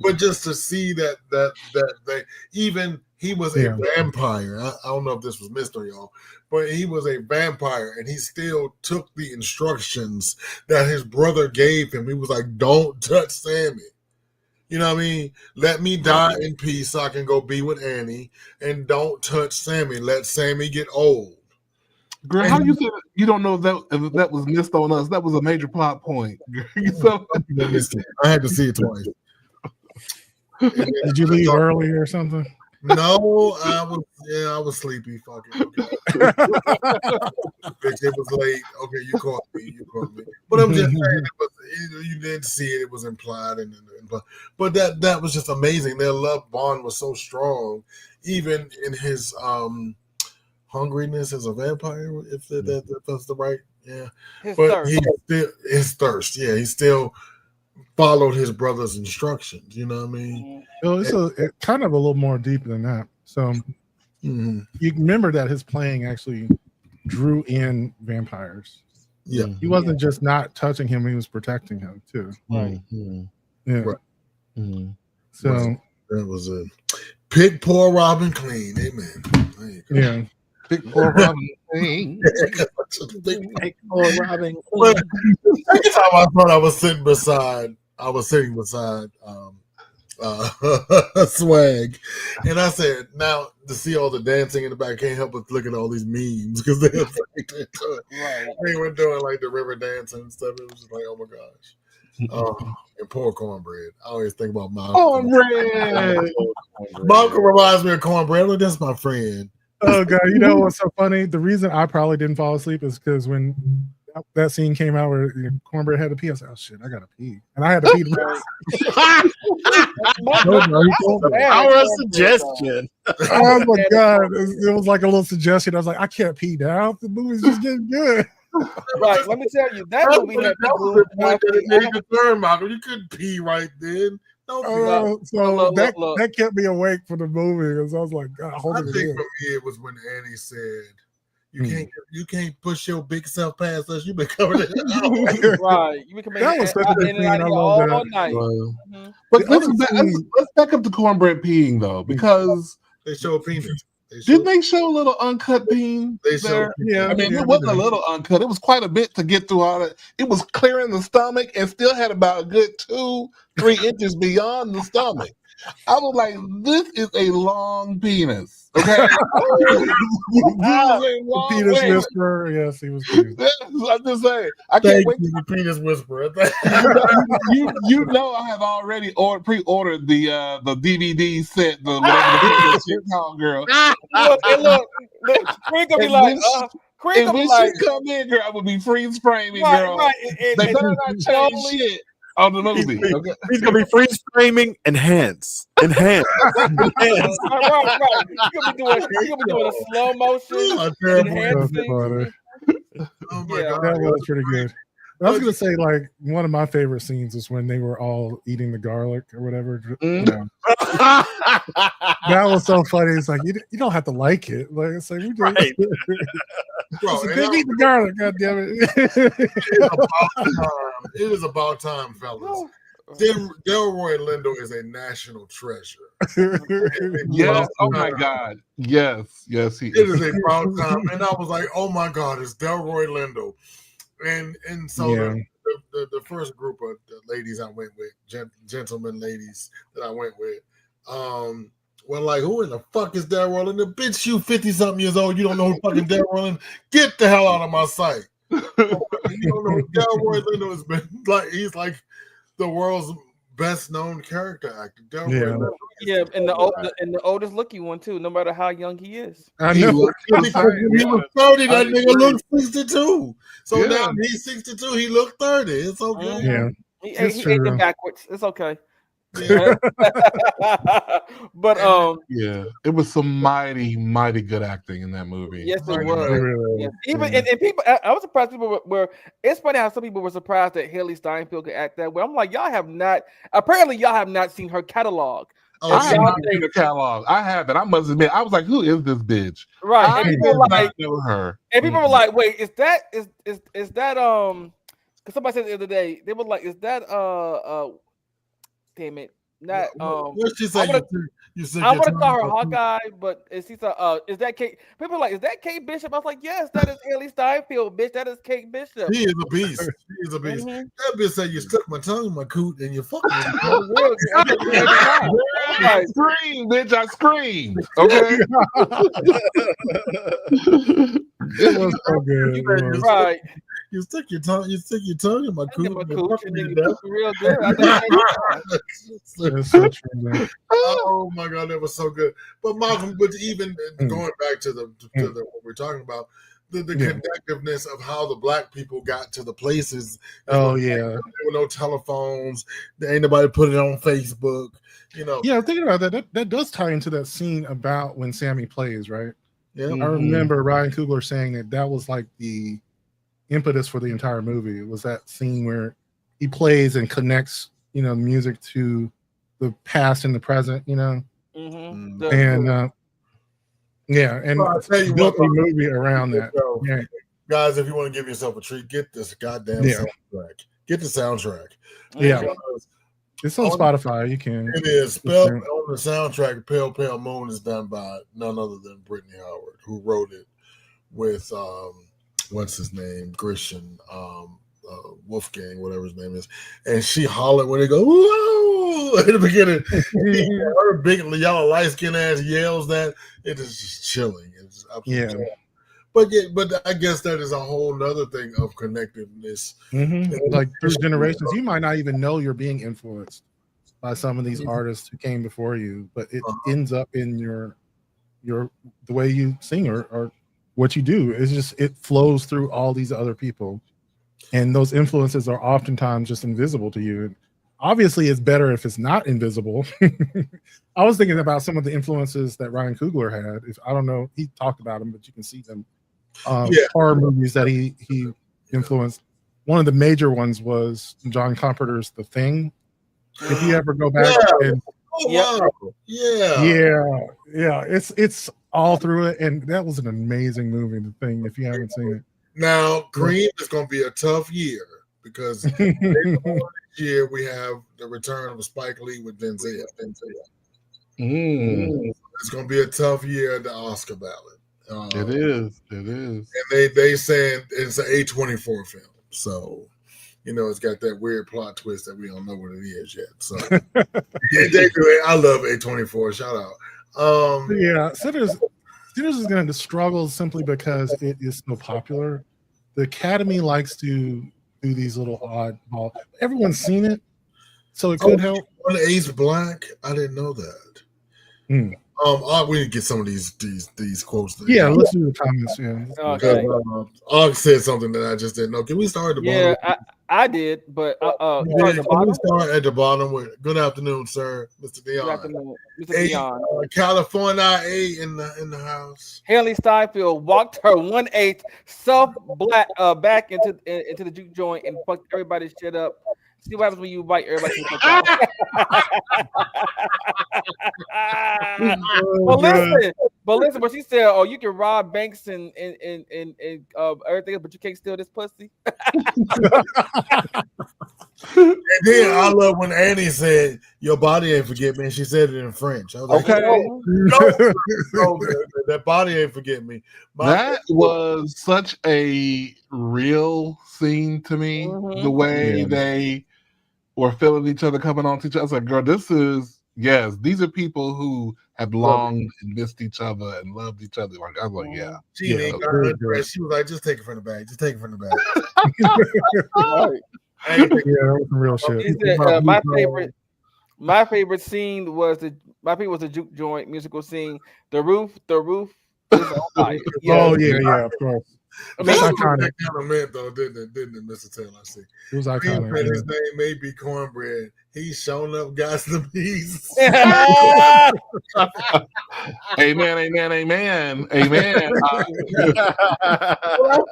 But just to see that they, even he was a vampire. I don't know if this was missed on y'all, but he was a vampire and he still took the instructions that his brother gave him. He was like, don't touch Sammy. You know what I mean? Let me die in peace so I can go be with Annie, and don't touch Sammy. Let Sammy get old. Girl, how you say you don't know if that was missed on us? That was a major plot point. So, I had to see it twice. Did you leave early or something? No, I was sleepy. Fucking okay. Bitch, it was late. Okay, you caught me. But I'm just saying, you didn't see it. It was implied, but that was just amazing. Their love bond was so strong, even in his hungriness as a vampire. If that's the right, his thirst. Yeah, he still followed his brother's instructions. You know what I mean? Well, it's kind of a little more deep than that. So you remember that his playing actually drew in vampires. Yeah, he wasn't just not touching him; he was protecting him too. Right. Yeah. Right. So that was it. Pick poor Robin clean. Amen. Yeah. Pick poor Robin clean. Pick poor Robin clean. But every time I thought I was sitting beside Swag, and I said, now to see all the dancing in the back, I can't help but look at all these memes because they were doing like the river dancing and stuff. It was just like, oh my gosh. And poor cornbread. I always think about Malcolm. Cornbread. Malcolm reminds me of cornbread. Look, that's my friend. Oh god, you know what's so funny? The reason I probably didn't fall asleep is because when that scene came out where Cornbread had to pee, I was like, oh shit, I gotta pee. And I had to pee. Our suggestion. Oh my god, it was like a little suggestion. I was like, I can't pee now. The movie's just getting good. Right, let me tell you, that movie had Malcolm. You couldn't pee right then. That kept me awake for the movie because I was like, God, I think for me it was when Annie said, "You can't push your big self past us. You've been covered it." Right, you can make that was such a good scene. I love that. But let's back up to cornbread peeing though, because they show a penis. Didn't they show a little uncut peen there? Yeah, I mean, it wasn't a little uncut. It was quite a bit to get through all that. It was clearing the stomach and still had about a good 2-3 inches beyond the stomach. I was like, this is a long penis. Okay. Penis whisperer. Yes, he was. I'm just saying. I can't wait. The penis whisperer. you know, I have already pre-ordered the DVD set, the whatever the called, girl. Look, Creek gonna be like, Creek gonna be like, she come in, girl, I would be freeze framing, girl. Right. They better not change shit on the movie. He's gonna be freeze framing, enhance. Right. You're gonna be doing a slow motion. Oh my god, that was pretty good. I was gonna say, like, one of my favorite scenes is when they were all eating the garlic or whatever. That was so funny. It's like you don't have to like it. Like it's like we do. Right. They eat the garlic. God damn it! It is about time, fellas. Delroy Lindo is a national treasure. Yes. Oh my God. Yes. He is. It is about time, and I was like, oh my God, it's Delroy Lindo. And so the first group of the ladies I went with, gentlemen, ladies that I went with, were like, who in the fuck is Delroy Lindo? Bitch, you 50-something years old, you don't know who fucking Delroy Lindo? Get the hell out of my sight. You don't know who Delroy Lindo has been like. He's like the world's best known character actor. Yeah. Yeah, and the oldest looking one too. No matter how young he is. I He know. looks the same. When he was 30, that I nigga agree. looked 62. So Yeah. now he's 62. He looked 30. It's okay. Yeah. He It's ate true, them though. backwards. It's okay. Yeah. But Yeah, it was some mighty good acting in that movie. yes, it Right, was. It really Yes. is. Even Yeah. and people, I was surprised people were. It's funny how some people were surprised that Haley Steinfeld could act that way. I'm like, y'all have not. Apparently, y'all have not seen her catalog. Oh, I have y'all not seen the catalog. I haven't. I must admit, I was like, "Who is this bitch?" Right? I And did people were like, not know her. and people were like, "Wait, is that? Because somebody said the other day, they were like, "Is that damn it, not What she say? I wanna- You said I want to call her Hawkeye, but is that Kate? People are like, is that Kate Bishop? I was like, yes, that is Haley Steinfeld, bitch. That is Kate Bishop. He is a beast. He is a beast. Mhm. That bitch said you stuck my tongue in my coot and you fucked me. I screamed, bitch! I screamed. Okay. It was so good. It was. Right. You stick your tongue in my coot. My and you cooch, fucked and me then to you death. cook real good. I think It's so true, man. Oh my god, that was so good. But Malcolm, but even Mm. going back to the what we're talking about, the Yeah. connectiveness of how the black people got to the places. Oh, yeah. There were no telephones. There ain't nobody put it on Facebook. You know. Yeah, thinking about that, that does tie into that scene about when Sammy plays, right? Yeah. I remember Ryan Coogler saying that was like the impetus for the entire movie. It was that scene where he plays and connects, music to the past and the present, and yeah, and Well, I'll tell you built what, a movie around that. So, Yeah. guys, if you want to give yourself a treat, get this goddamn Yeah. soundtrack. Get the soundtrack. Yeah. Because It's on Spotify. You can. it is spelled on the soundtrack. Pale Pale Moon is done by none other than Brittany Howard, who wrote it with what's his name, Grisham, Wolfgang, whatever his name is, and she hollered when they go whoa at the beginning. Her big yellow light skin ass yells that it is just chilling. It's absolutely chilling. But I guess that is a whole nother thing of connectiveness. Like through generations, you might not even know you're being influenced by some of these artists who came before you, but it ends up in your the way you sing or what you do. It's just it flows through all these other people, and those influences are oftentimes just invisible to you. And obviously, it's better if it's not invisible. I was thinking about some of the influences that Ryan Coogler had. I don't know, he talked about them, but you can see them. Horror movies that he influenced. One of the major ones was John Carpenter's The Thing. If you ever go back and it's all through it, and that was an amazing movie, The Thing, if you haven't seen it. Now, Cream is going to be a tough year because this year we have the return of Spike Lee with Denzel. It's going to be a tough year at the Oscar ballot. It is. And they saying it's an A24 film, so it's got that weird plot twist that we don't know what it is yet. So I love A24. Shout out. Sinners is going to struggle simply because it is so popular. The Academy likes to do these little oddball. Everyone's seen it, so it could help. On Ace Black, I didn't know that. We need to get some of these quotes. Let's do the comments. Okay. Og said something that I just didn't know. Can we start at the bottom? Yeah, I did, but Can we start at the bottom with good afternoon, sir, Mr. Dion. Good afternoon, Mr. Dion. California A in the house. Haley Steinfeld walked her 1/8 self black back into the juke joint and fucked everybody's shit up. See what happens when you bite everybody. But listen, but she said, "Oh, you can rob banks and everything, but you can't steal this pussy." And then I love when Annie said, "Your body ain't forget me," and she said it in French. I was like, "No, that body ain't forget me." That was such a real scene to me. The way they were feeling each other, coming on to each other. I was like, girl, these are people who have longed and missed each other and loved each other. Like, I was like, She was like, just take it from the bag. Just take it from the bag. That was some real shit. He said, my favorite. My favorite scene was the juke joint musical scene. The roof is on fire. Oh yeah, of course. I That's mean, what that kind of meant, though, didn't it, Mr. Taylor? See, It was Green iconic. said Yeah. his name may be Cornbread. He's shown up, got some bees. Amen.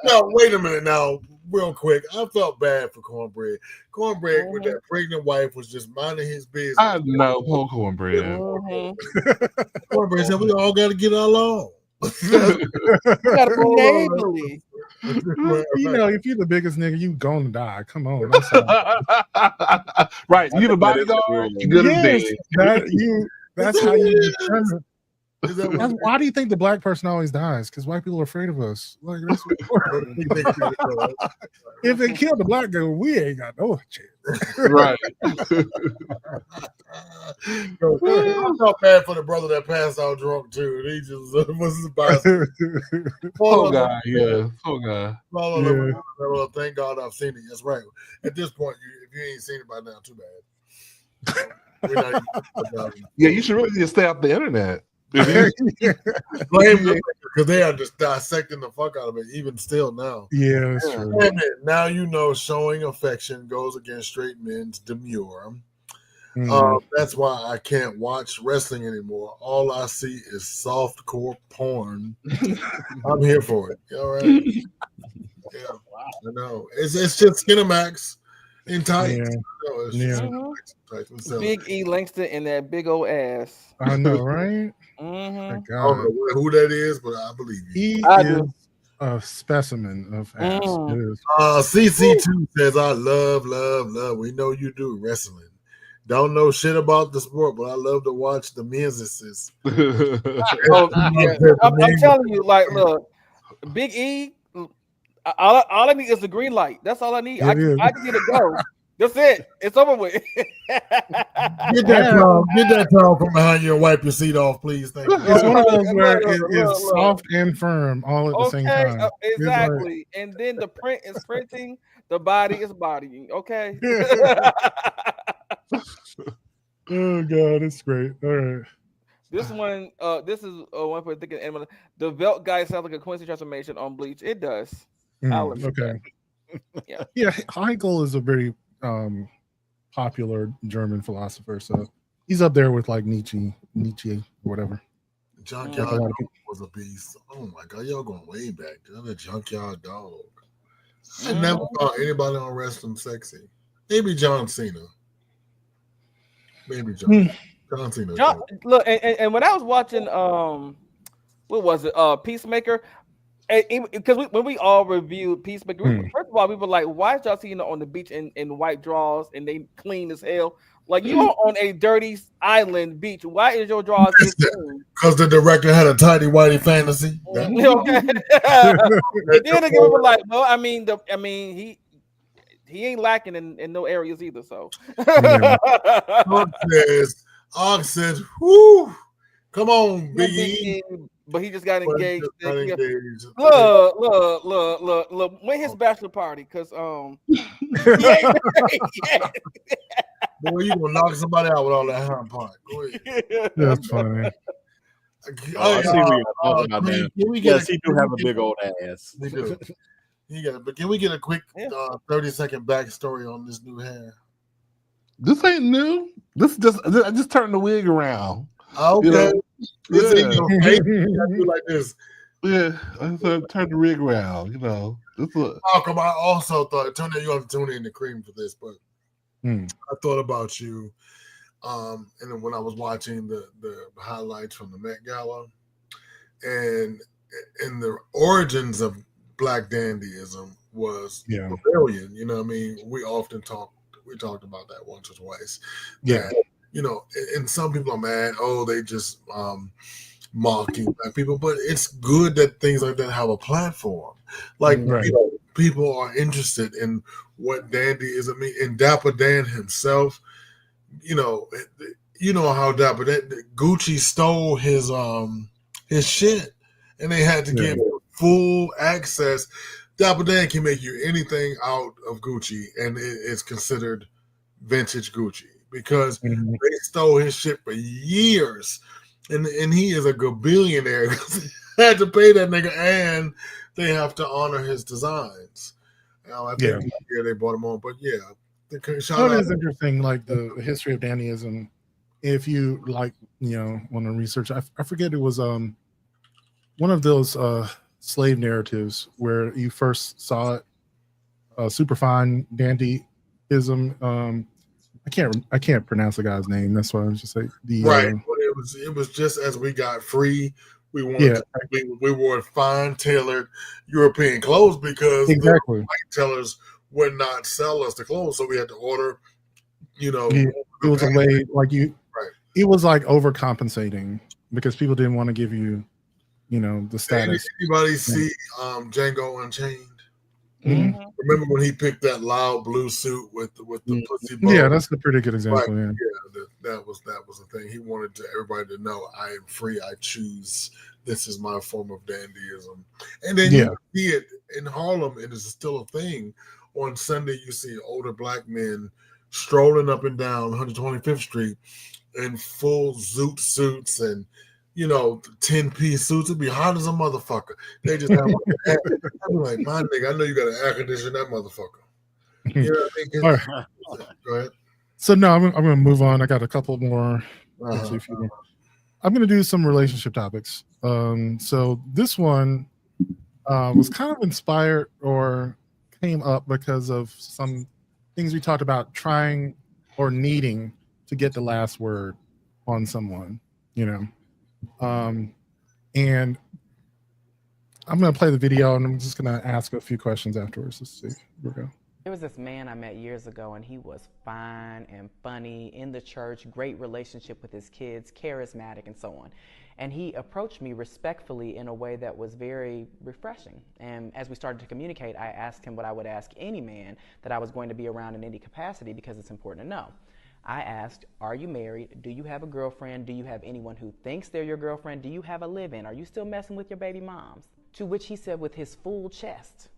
Well, wait a minute now, real quick. I felt bad for Cornbread. Cornbread with that pregnant wife was just minding his business. I know, poor Cornbread. Cornbread said, "We all got to get along." gotta be neighborly. You know, if you're the biggest nigga, you gonna die. Come on, that's all. Right, you the bodyguard. You good as dead. That's how you determine. Why do you think the black person always dies? Because white people are afraid of us. Like, that's if they kill the black girl, we ain't got no chance. Right. I felt bad for the brother that passed out drunk too. He just was surprised. Poor guy, yeah. Poor guy. Well, thank God I've seen it. That's right. At this point, if you ain't seen it by now, too bad. Yeah, you should really just stay off the internet. Because they are just dissecting the fuck out of it, even still now. Yeah, that's true. Now you know showing affection goes against straight men's demure. That's why I can't watch wrestling anymore. All I see is softcore porn. I'm here for it. All right. Yeah, I know. It's just Skinamax in tights. Big E Langston and that big old ass. I know, right? I don't know who that is, but I believe you. He is a specimen of ass. CC2 says, "I love. We know you do wrestling. Don't know shit about the sport, but I love to watch the men's." I'm telling you, like, look, Big E. All I need is the green light. That's all I need. I can get a go. That's it. It's over with. Get that towel from behind you and wipe your seat off, please. Thank you. It's one of those where it's soft and firm all at the same time. Exactly. And then the print is printing, the body is bodying. Okay. Oh God, it's great. All right. This one, this is one for thinking animal. The Velt guy sounds like a Quincy transformation on Bleach. It does. Okay. Yeah. Hegel is a very popular German philosopher, so he's up there with like Nietzsche or whatever. Junkyard Dog was a beast. Oh my God, y'all going way back. The Junkyard Dog. I never thought anybody on wrestling sexy. Maybe John Cena. John Cena. Look, and when I was watching, what was it? Peacemaker. Because when we all reviewed Peacemaker, first of all, we were like, why is John Cena on the beach in white drawers and they clean as hell? Like, you are on a dirty island beach. Why is your drawers clean? Because the director had a tidy whitey fantasy. Okay. Then again, we were like, well, I mean, he ain't lacking in no areas either. So Og says, whoo, come on, Biggie. But he just got engaged. Look. When his bachelor party, because Boy, you gonna knock somebody out with all that hand part. Go ahead. That's funny. I see what you're talking about now. Yes, he do have a big old ass. He do. But can we get a quick 30-second backstory on this new hair? This ain't new. I just turned the wig around. Okay. This ain't your face. You do like this. Yeah, I turned the wig around. You know, Malcolm, I also thought you have to tune in to Cream for this, but I thought about you. And then when I was watching the highlights from the Met Gala, and the origins of Black dandyism was rebellion. You know what I mean? We talked about that once or twice. Yeah. You know, and some people are mad, they just mocking Black people, but it's good that things like that have a platform. Like, people are interested in what dandyism means. And Dapper Dan himself, you know how Dapper Dan, Gucci stole his shit, and they had to give full access. Dapper Dan can make you anything out of Gucci, and it's considered vintage Gucci. because Mhm. they stole his shit for years, and he is a good billionaire. Had to pay that nigga, and they have to honor his designs. I think they bought him on, but shout It out. is interesting, like the history of dandyism. If you want to research, I forget, it was one of those slave narratives where you first saw it, superfine dandyism. I can't pronounce the guy's name. That's why I was just like Right, but it was just as we got free, we wanted we wore fine tailored European clothes because the white tailors would not sell us the clothes, so we had to order. It was a way it was like overcompensating because people didn't want to give you, the status. Anybody see Django Unchained? Mm-hmm. Remember when he picked that loud blue suit with the pussy bow? Yeah, that's a pretty good example. Right. Yeah, that was the thing. He wanted everybody to know, I am free. I choose. This is my form of dandyism. And then you see it in Harlem, and it's still a thing. On Sunday, you see older black men strolling up and down 125th Street in full zoot suits and 10-piece suits. It'd be hot as a motherfucker. They just have I'd be like, my nigga, I know you got an air conditioner, that motherfucker. You know what I mean? All right. Go ahead. So no, I'm going to move on. I got a couple more. Actually, a few more. I'm going to do some relationship topics. So this one was kind of inspired or came up because of some things we talked about trying or needing to get the last word on someone, and I'm going to play the video and I'm just going to ask a few questions afterwards. Let's see. Here we go. There was this man I met years ago, and he was fine and funny in the church, great relationship with his kids, charismatic, and so on. And he approached me respectfully in a way that was very refreshing. And as we started to communicate, I asked him what I would ask any man that I was going to be around in any capacity, because it's important to know. I asked, are you married? Do you have a girlfriend? Do you have anyone who thinks they're your girlfriend? Do you have a live-in? Are you still messing with your baby moms? To which he said with his full chest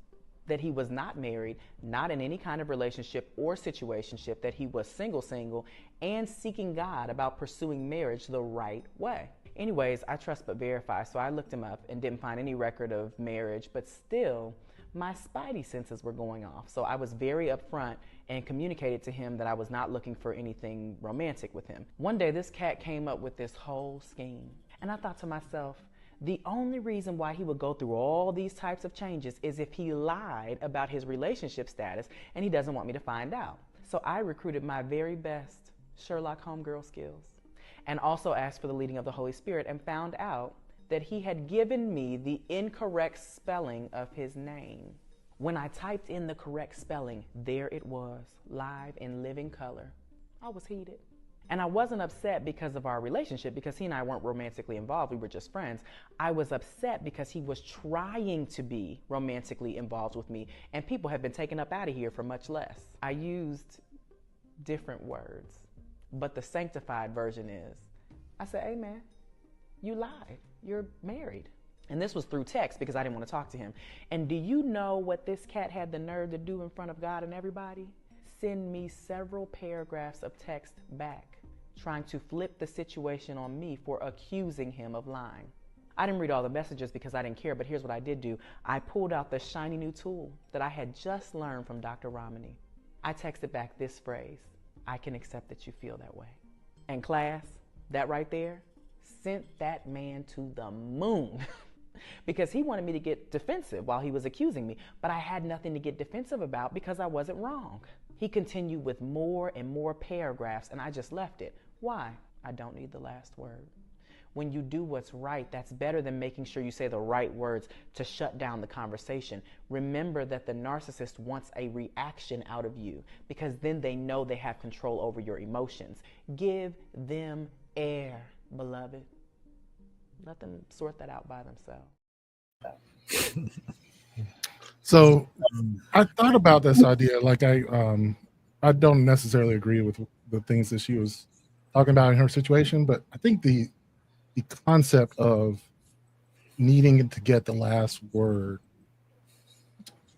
that he was not married, not in any kind of relationship or situationship, that he was single, and seeking God about pursuing marriage the right way. Anyways, I trust but verify, so I looked him up and didn't find any record of marriage, but still, my spidey senses were going off. So I was very upfront and communicated to him that I was not looking for anything romantic with him. One day, this cat came up with this whole scheme, and I thought to myself, the only reason why he would go through all these types of changes is if he lied about his relationship status and he doesn't want me to find out. So I recruited my very best Sherlock Homegirl skills and also asked for the leading of the Holy Spirit and found out that he had given me the incorrect spelling of his name. When I typed in the correct spelling, there it was, live in living color. I was heated. And I wasn't upset because of our relationship, because he and I weren't romantically involved. We were just friends. I was upset because he was trying to be romantically involved with me, and people have been taken up out of here for much less. I used different words, but the sanctified version is, I said, hey man, you lied. You're married. And this was through text because I didn't want to talk to him. And do you know what this cat had the nerve to do in front of God and everybody? Send me several paragraphs of text back, trying to flip the situation on me for accusing him of lying. I didn't read all the messages because I didn't care, but here's what I did do. I pulled out the shiny new tool that I had just learned from Dr. Ramani. I texted back this phrase, I can accept that you feel that way. And class, that right there sent that man to the moon. Because he wanted me to get defensive while he was accusing me, but I had nothing to get defensive about because I wasn't wrong. He continued with more and more paragraphs, and I just left it. Why? I don't need the last word. When you do what's right, that's better than making sure you say the right words to shut down the conversation. Remember that the narcissist wants a reaction out of you because then they know they have control over your emotions. Give them air, beloved. Let them sort that out by themselves. So I thought about this idea. Like I don't necessarily agree with the things that she was talking about in her situation, but I think the concept of needing to get the last word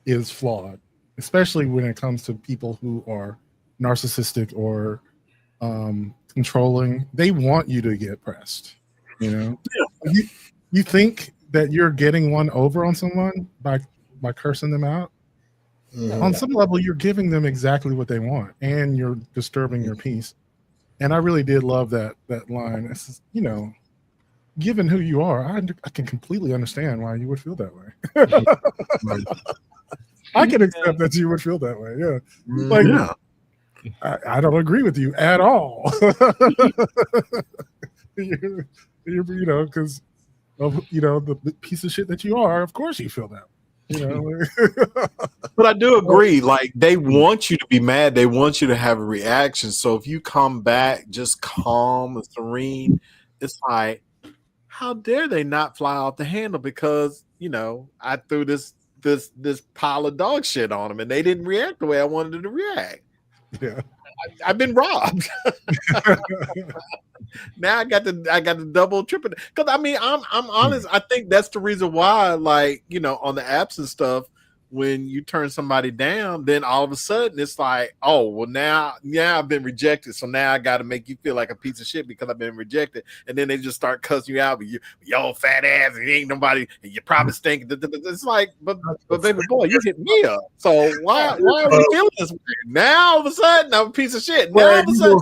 is flawed, especially when it comes to people who are narcissistic or controlling. They want you to get pressed. You know, you think that you're getting one over on someone by cursing them out. On some level, you're giving them exactly what they want, and you're disturbing your peace. And I really did love that line. It's just, you know, given who you are, I can completely understand why you would feel that way. I can accept that you would feel that way. Yeah, like I don't agree with you at all. You know, because of the piece of shit that you are. Of course, you feel that. You know, but I do agree. Like they want you to be mad. They want you to have a reaction. So if you come back just calm and serene, it's like, how dare they not fly off the handle? Because I threw this pile of dog shit on them, and they didn't react the way I wanted them to react. Yeah, I've been robbed. Now I got the double triple. Because I mean, I'm honest. I think that's the reason why, like, on the apps and stuff, when you turn somebody down, then all of a sudden it's like, oh, well, now I've been rejected, so now I got to make you feel like a piece of shit because I've been rejected, and then they just start cussing you out. Yo, fat ass, and ain't nobody, and you probably stink. It's like, but baby boy, you hit me up, so why are we feeling this way? Now all of a sudden I'm a piece of shit. Now all of a sudden,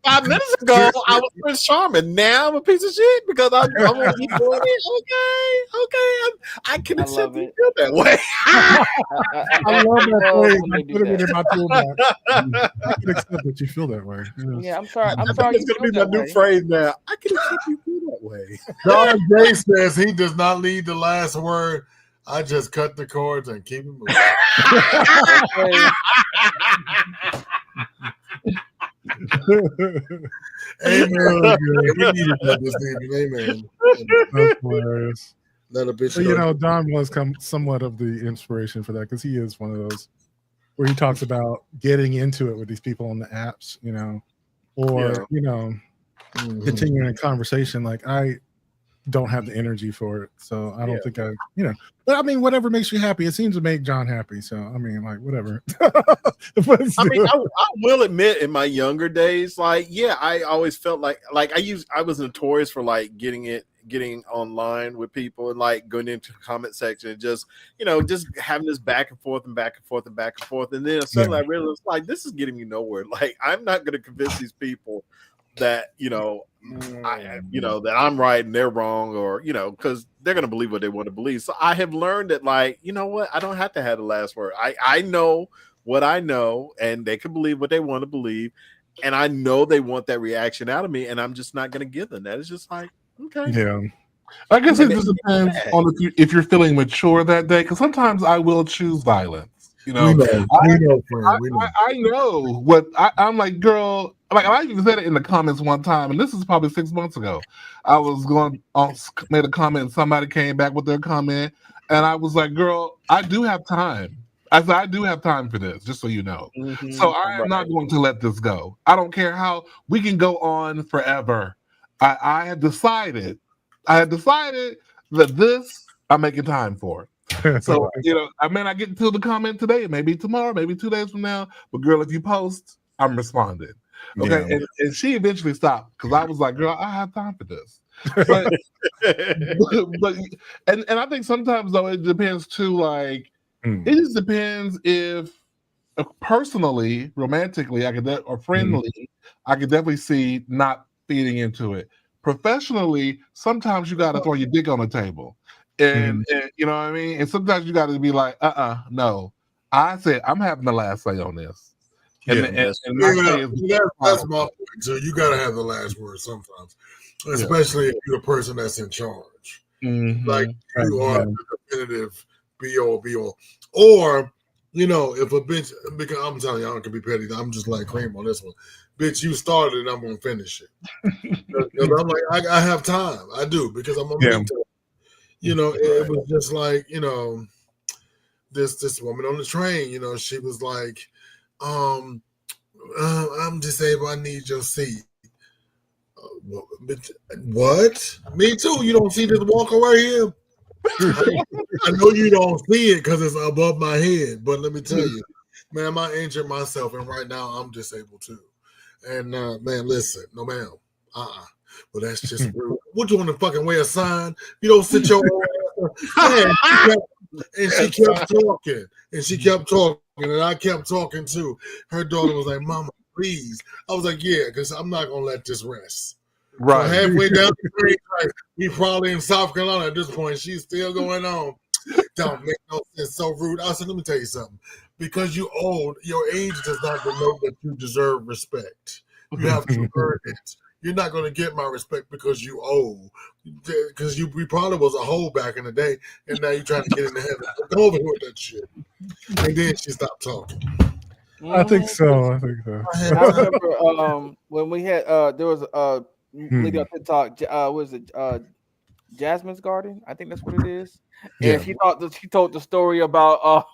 5 minutes ago I was Prince Charming. Now I'm a piece of shit because I'm gonna keep doing it. Okay, I can accept you feel that way. I love that phrase. I put it in my toolbox. I can accept that you feel that way. Yes. Yeah, I'm sorry. It's gonna be my new phrase now. I can accept you feel that way. Don J says he does not leave the last word. I just cut the cords and keep it moving. Amen. We needed that this evening. Amen. That's hilarious. Not a bitch. So, Don was somewhat of the inspiration for that because he is one of those where he talks about getting into it with these people on the apps, or continuing a conversation. Like, I don't have the energy for it, so I don't think But I mean, whatever makes you happy. It seems to make John happy, so I mean, like, whatever. I mean, I will admit, in my younger days, like, I always felt like I was notorious for like getting online with people and like going into the comment section and just having this back and forth and back and forth and back and forth, and then suddenly I realized, like, this is getting me nowhere. Like, I'm not going to convince these people that that I'm right and they're wrong, or because they're going to believe what they want to believe. So I have learned that, like, you know what, I don't have to have the last word. I know what I know, and they can believe what they want to believe, and I know they want that reaction out of me, and I'm just not going to give them that. It's just like, okay. Yeah. I guess it just depends on if you're feeling mature that day, because sometimes I will choose violence. I know what I'm like, girl. Like, I even said it in the comments one time, and this is probably 6 months ago. I was made a comment, and somebody came back with their comment, and I was like, girl, I do have time. I said, I do have time for this, just so you know. Mm-hmm. So I am not going to let this go. I don't care how we can go on forever. I had decided that this I'm making time for. So, I may not get to the comment today, maybe tomorrow, maybe 2 days from now. But girl, if you post, I'm responding. Okay. Yeah. And she eventually stopped because I was like, girl, I have time for this. But and I think sometimes though it depends too, like it just depends if personally, romantically, or friendly, I could definitely see not feeding into it. Professionally, sometimes you gotta throw your dick on the table. And you know what I mean? And sometimes you gotta be like, no. I said I'm having the last say on this. That's my point. So you gotta have the last word sometimes. Especially if you're the person that's in charge. Mm-hmm. Like you are the definitive be all. Or, if a bitch, because I'm telling you, I don't can be petty. I'm just like Cream on this one. Bitch, you started and I'm gonna finish it. Because I'm like, I have time. I do, because I'm a mentor. It was just like, this woman on the train, she was like, I'm disabled, I need your seat. What? Me too. You don't see this walker right here? I know you don't see it because it's above my head, but let me tell you, man, I injured myself, and right now I'm disabled too. And man, listen, no ma'am. Well, that's just rude. What you want to fucking wear a sign? You don't sit your man. She kept talking, and she kept talking, and I kept talking too. Her daughter was like, "Mama, please." I was like, "Yeah," because I'm not gonna let this rest. Right. So halfway down the street, like, we probably in South Carolina at this point. She's still going on. Don't make no sense. So rude. I said, let me tell you something. Because you old, your age does not denote that you deserve respect. You have to earn it. You're not going to get my respect because you old. Because you probably was a hoe back in the day, and now you're trying to get into heaven. Go over here with that shit. And then she stopped talking. I think so. I think so. I remember when we had there was a lady on TikTok. Was it Jasmine's Garden? I think that's what it is. Yeah. And she told the story about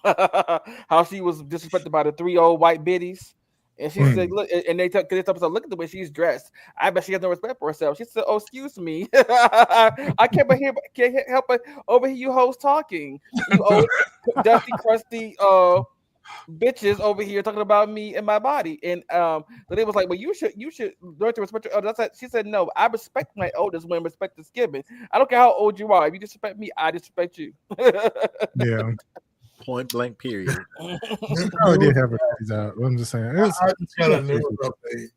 how she was disrespected by the 3 old white biddies. And she said, "Look," and they told us, "Look at the way she's dressed. I bet she has no respect for herself." She said, "Oh, excuse me, I can't help but overhear you hoes talking. You old dusty, crusty bitches over here talking about me and my body." And they was like, "Well, you should learn to respect your elders." She said, "No, I respect my elders when respect is given. I don't care how old you are. If you disrespect me, I disrespect you." Yeah. Point blank. Period. I probably did have a freeze out. I'm just saying. I just got a news update.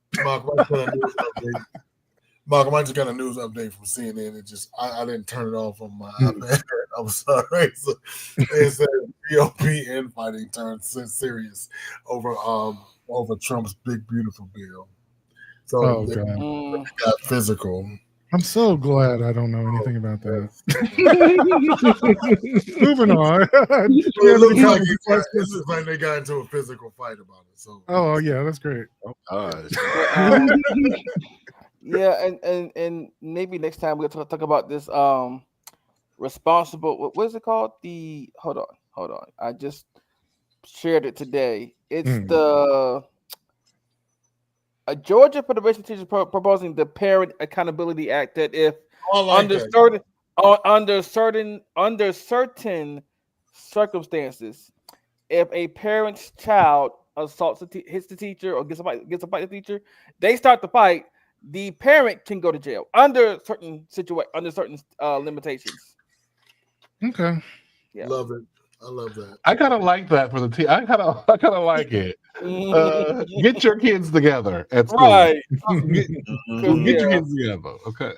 Mark, I just got a news update from CNN. It just I didn't turn it off on my iPad. I'm sorry. So it said GOP infighting turned serious over Trump's big beautiful bill. So it got physical. I'm so glad I don't know anything about that. Moving on. It looks like they got into a physical fight about it. So oh yeah, that's great. Oh gosh. Yeah, and maybe next time we'll talk about this responsible. What is it called? Hold on. I just shared it today. It's the Georgia Federation of Teachers proposing the Parent Accountability Act that if under certain circumstances, if a parent's child assaults hits the teacher or gets a fight the teacher, they start the fight. The parent can go to jail under certain limitations. Okay. Yeah. Love it. I love that. I kind of like that for the team. I kind of like it. Get your kids together at school. Right. Get your kids together. Okay.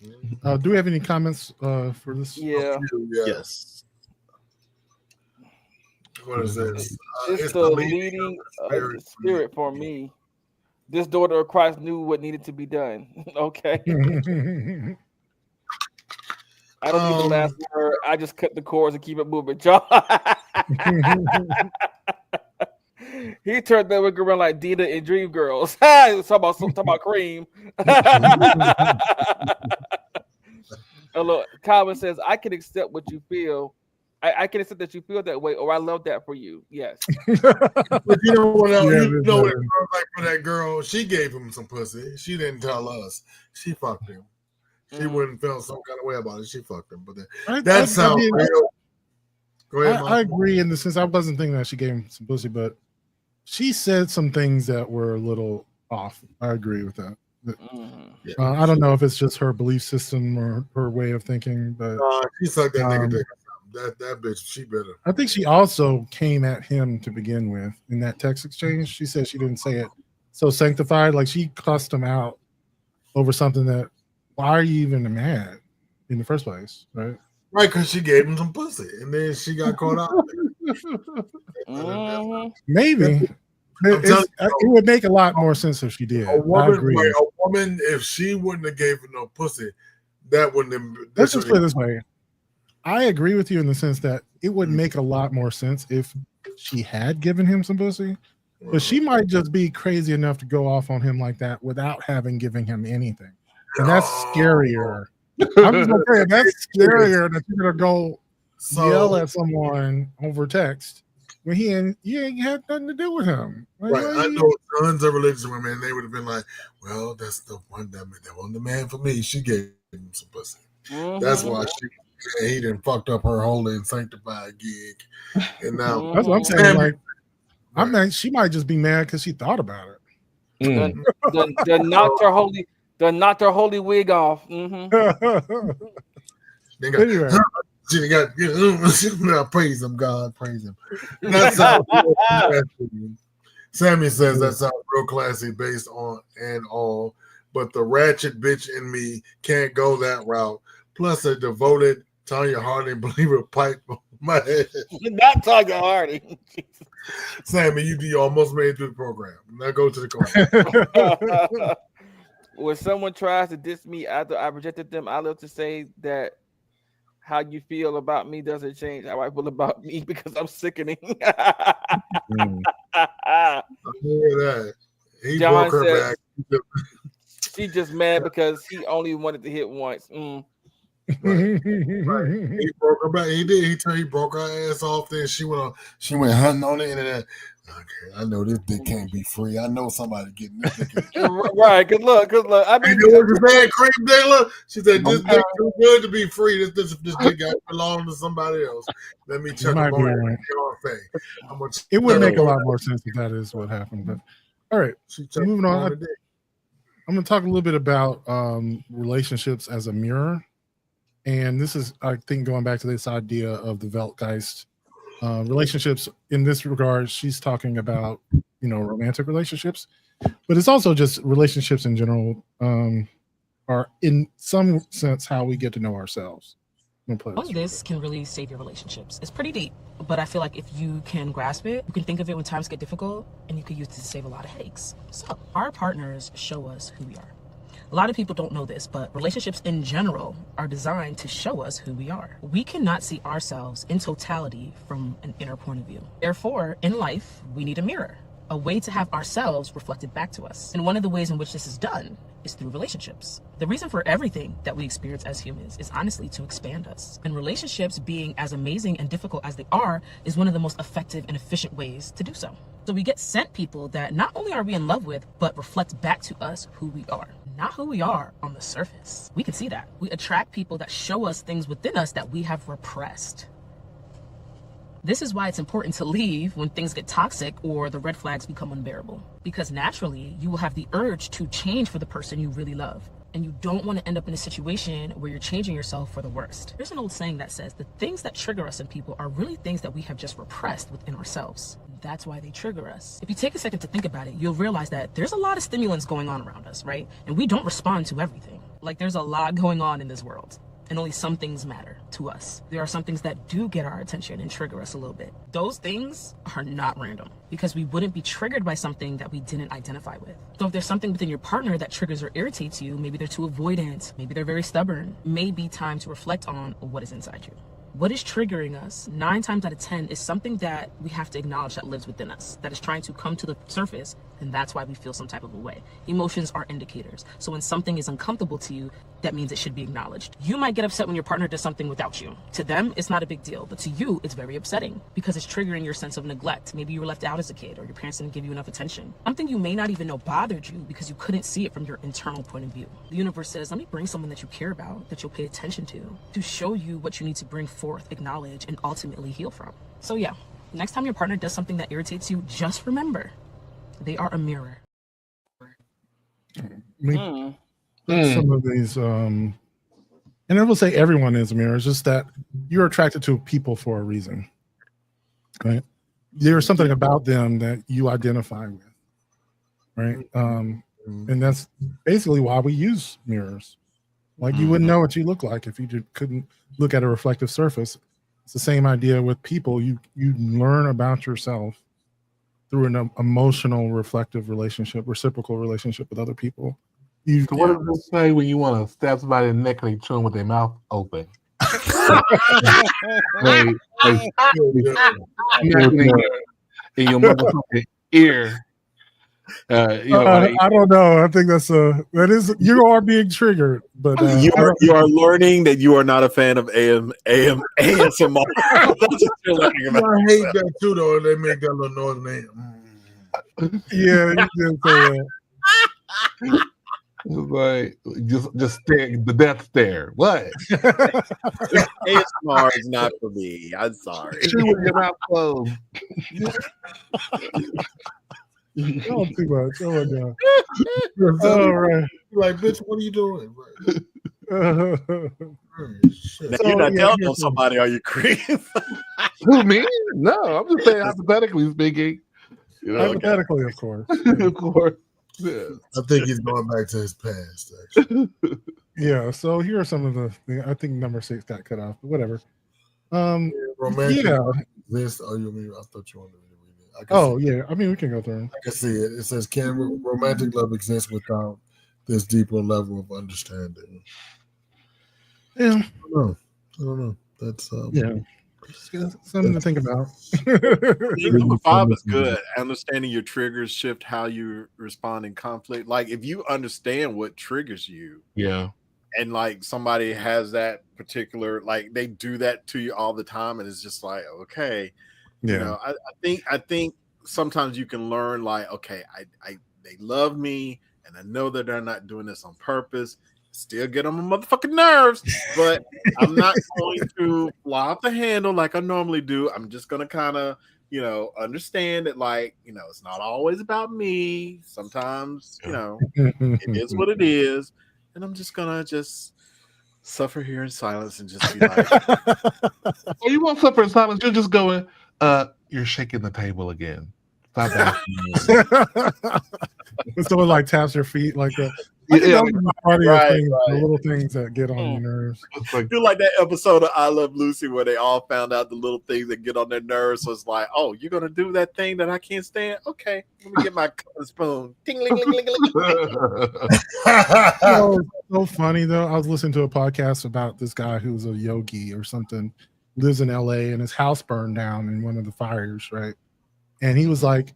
Do we have any comments for this? Yeah. Yes. What is this? It's the leading of the spirit for me. This daughter of Christ knew what needed to be done. Okay. I don't need the last word. I just cut the cords and keep it moving, John. He turned that wig around like Dita in Dreamgirls. Talking about cream. Look, Calvin says, "I can accept what you feel. I can accept that you feel that way, or I love that for you." Yes. But you know what? What it felt like for that girl? She gave him some pussy. She didn't tell us. She fucked him. She wouldn't feel some kind of way about it. She fucked him. But that sounds real. Go ahead, I agree in the sense I wasn't thinking that she gave him some pussy, but she said some things that were a little off. I agree with that. I don't know if it's just her belief system or her way of thinking, but she sucked that nigga dick. That bitch, she better. I think she also came at him to begin with in that text exchange. She said she didn't say it so sanctified, like she cussed him out over something that. Why are you even mad in the first place, right? Right, because she gave him some pussy, and then she got caught out. Maybe. It would make a lot more sense if she did. A woman, if she wouldn't have gave him no pussy, that wouldn't have. Let's just put it this way. I agree with you in the sense that it would make a lot more sense if she had given him some pussy, but she might just be crazy enough to go off on him like that without having given him anything. And that's scarier. I'm just gonna say that's scarier that you're gonna go yell at someone over text when you ain't had nothing to do with him. Like, right. I know tons of religious women, they would have been like, "Well, that's the one that wasn't the man for me. She gave him some pussy. That's why he done fucked up her holy and sanctified gig." And now that's what I'm saying. Like, she might just be mad because she thought about it. Done knocked her holy wig off. They got, Anyway. she got praise him, God, praise him. That sounds real classy. Sammy says that sounds real classy based on and all, but the ratchet bitch in me can't go that route. Plus, a devoted Tanya Harding believer pipe my head. Not Tanya Harding. Sammy, you almost made it through the program. Now go to the corner. When someone tries to diss me after I rejected them, I love to say that how you feel about me doesn't change how I feel about me because I'm sickening. I hear that. He John broke her says, back. She just mad because he only wanted to hit once. Right. He broke her back. He did. He broke her ass off. Then she went hunting on the internet. Okay, I know this dick can't be free. I know somebody getting this dick. Right. Good luck. I mean, you know what you said, Cream Dilla? She said this dick too good to be free. This dick got to belong to somebody else. Let me check might up be on right. it. It would make a lot more sense if that is what happened. But all right, moving on. I'm going to talk a little bit about relationships as a mirror. And this is, I think, going back to this idea of the Weltgeist. Relationships in this regard, she's talking about, romantic relationships, but it's also just relationships in general are in some sense how we get to know ourselves. All of this can really save your relationships. It's pretty deep, but I feel like if you can grasp it, you can think of it when times get difficult, and you can use it to save a lot of headaches. So our partners show us who we are. A lot of people don't know this, but relationships in general are designed to show us who we are. We cannot see ourselves in totality from an inner point of view. Therefore, in life, we need a mirror, a way to have ourselves reflected back to us. And one of the ways in which this is done is through relationships. The reason for everything that we experience as humans is honestly to expand us. And relationships, being as amazing and difficult as they are, is one of the most effective and efficient ways to do so. So we get sent people that not only are we in love with, but reflect back to us who we are. Not who we are on the surface. We can see that. We attract people that show us things within us that we have repressed. This is why it's important to leave when things get toxic or the red flags become unbearable. Because naturally, you will have the urge to change for the person you really love. And you don't want to end up in a situation where you're changing yourself for the worst. There's an old saying that says the things that trigger us in people are really things that we have just repressed within ourselves. That's why they trigger us. If you take a second to think about it, you'll realize that there's a lot of stimulants going on around us, right? And we don't respond to everything. Like, there's a lot going on in this world, and only some things matter to us. There are some things that do get our attention and trigger us a little bit. Those things are not random, because we wouldn't be triggered by something that we didn't identify with. So if there's something within your partner that triggers or irritates you, maybe they're too avoidant, maybe they're very stubborn, may be time to reflect on what is inside you. What is triggering us 9 times out of 10 is something that we have to acknowledge that lives within us, that is trying to come to the surface, and that's why we feel some type of a way. Emotions are indicators. So when something is uncomfortable to you, that means it should be acknowledged. You might get upset when your partner does something without you. To them, it's not a big deal, but to you, it's very upsetting because it's triggering your sense of neglect. Maybe you were left out as a kid, or your parents didn't give you enough attention. Something you may not even know bothered you because you couldn't see it from your internal point of view. The universe says, let me bring someone that you care about, that you'll pay attention to show you what you need to bring forth, acknowledge, and ultimately heal from. So yeah, next time your partner does something that irritates you, just remember, they are a mirror. Some of these, and I will say everyone is a mirror. It's just that you're attracted to people for a reason, right? There's something about them that you identify with, right? And that's basically why we use mirrors. Like, you wouldn't know what you look like if you couldn't look at a reflective surface. It's the same idea with people. You learn about yourself through an emotional, reflective relationship, reciprocal relationship with other people. So what does it say when you want to stab somebody in the neck and they chew them with their mouth open? In your motherfucking ear. I don't know. I think that is, you are being triggered, but you are learning that you are not a fan of ASMR. That's what you're learning about. I hate that too, though. They make that little noise. Yeah, you did say that. Like, just stare, the death stare. What? ASMR is not for me. I'm sorry. Chew with your mouth closed. Oh, too much. Oh my god. So, All right. like, bitch, what are you doing? Shit. Now, you're not yeah, telling here's on some- somebody, are you, Chris? Who, me? No, I'm just saying hypothetically speaking. You know, hypothetically, of course. of course. Yeah. I think he's going back to his past. Actually, Yeah. So here are some of the. I think number 6 got cut off, but whatever. romantic. Yeah. This. Oh, you mean? I thought you wanted me to read it. I can Oh see, yeah. I mean, we can go through them. I can see it. It says, "Can romantic love exist without this deeper level of understanding?" Yeah. I don't know. That's Yeah. Something to think about. Number 5 is good. Understanding your triggers shift how you respond in conflict. Like if you understand what triggers you, Yeah. and like somebody has that particular, like they do that to you all the time, and it's just like, okay, Yeah. you know, I think sometimes you can learn like, okay, I they love me, and I know that they're not doing this on purpose. Still get on my motherfucking nerves, but I'm not going to fly off the handle like I normally do. I'm just gonna kind of, you know, understand that, like, you know, it's not always about me. Sometimes, you know, it is what it is, and I'm just gonna just suffer here in silence and just be like, Oh, you won't suffer in silence. You're just going, you're shaking the table again. Stop that. When someone like taps your feet like that. Yeah, Those are the funniest right, things, right. the little things that get on your nerves. It's like, do like that episode of I Love Lucy where they all found out the little things that get on their nerves. So it's like, oh, you're gonna do that thing that I can't stand? Okay, let me get my cup and spoon. Ding, ling, ling, ling, ling. You know, it's so funny though. I was listening to a podcast about this guy who's a yogi or something, lives in LA, and his house burned down in one of the fires, right? And he was like,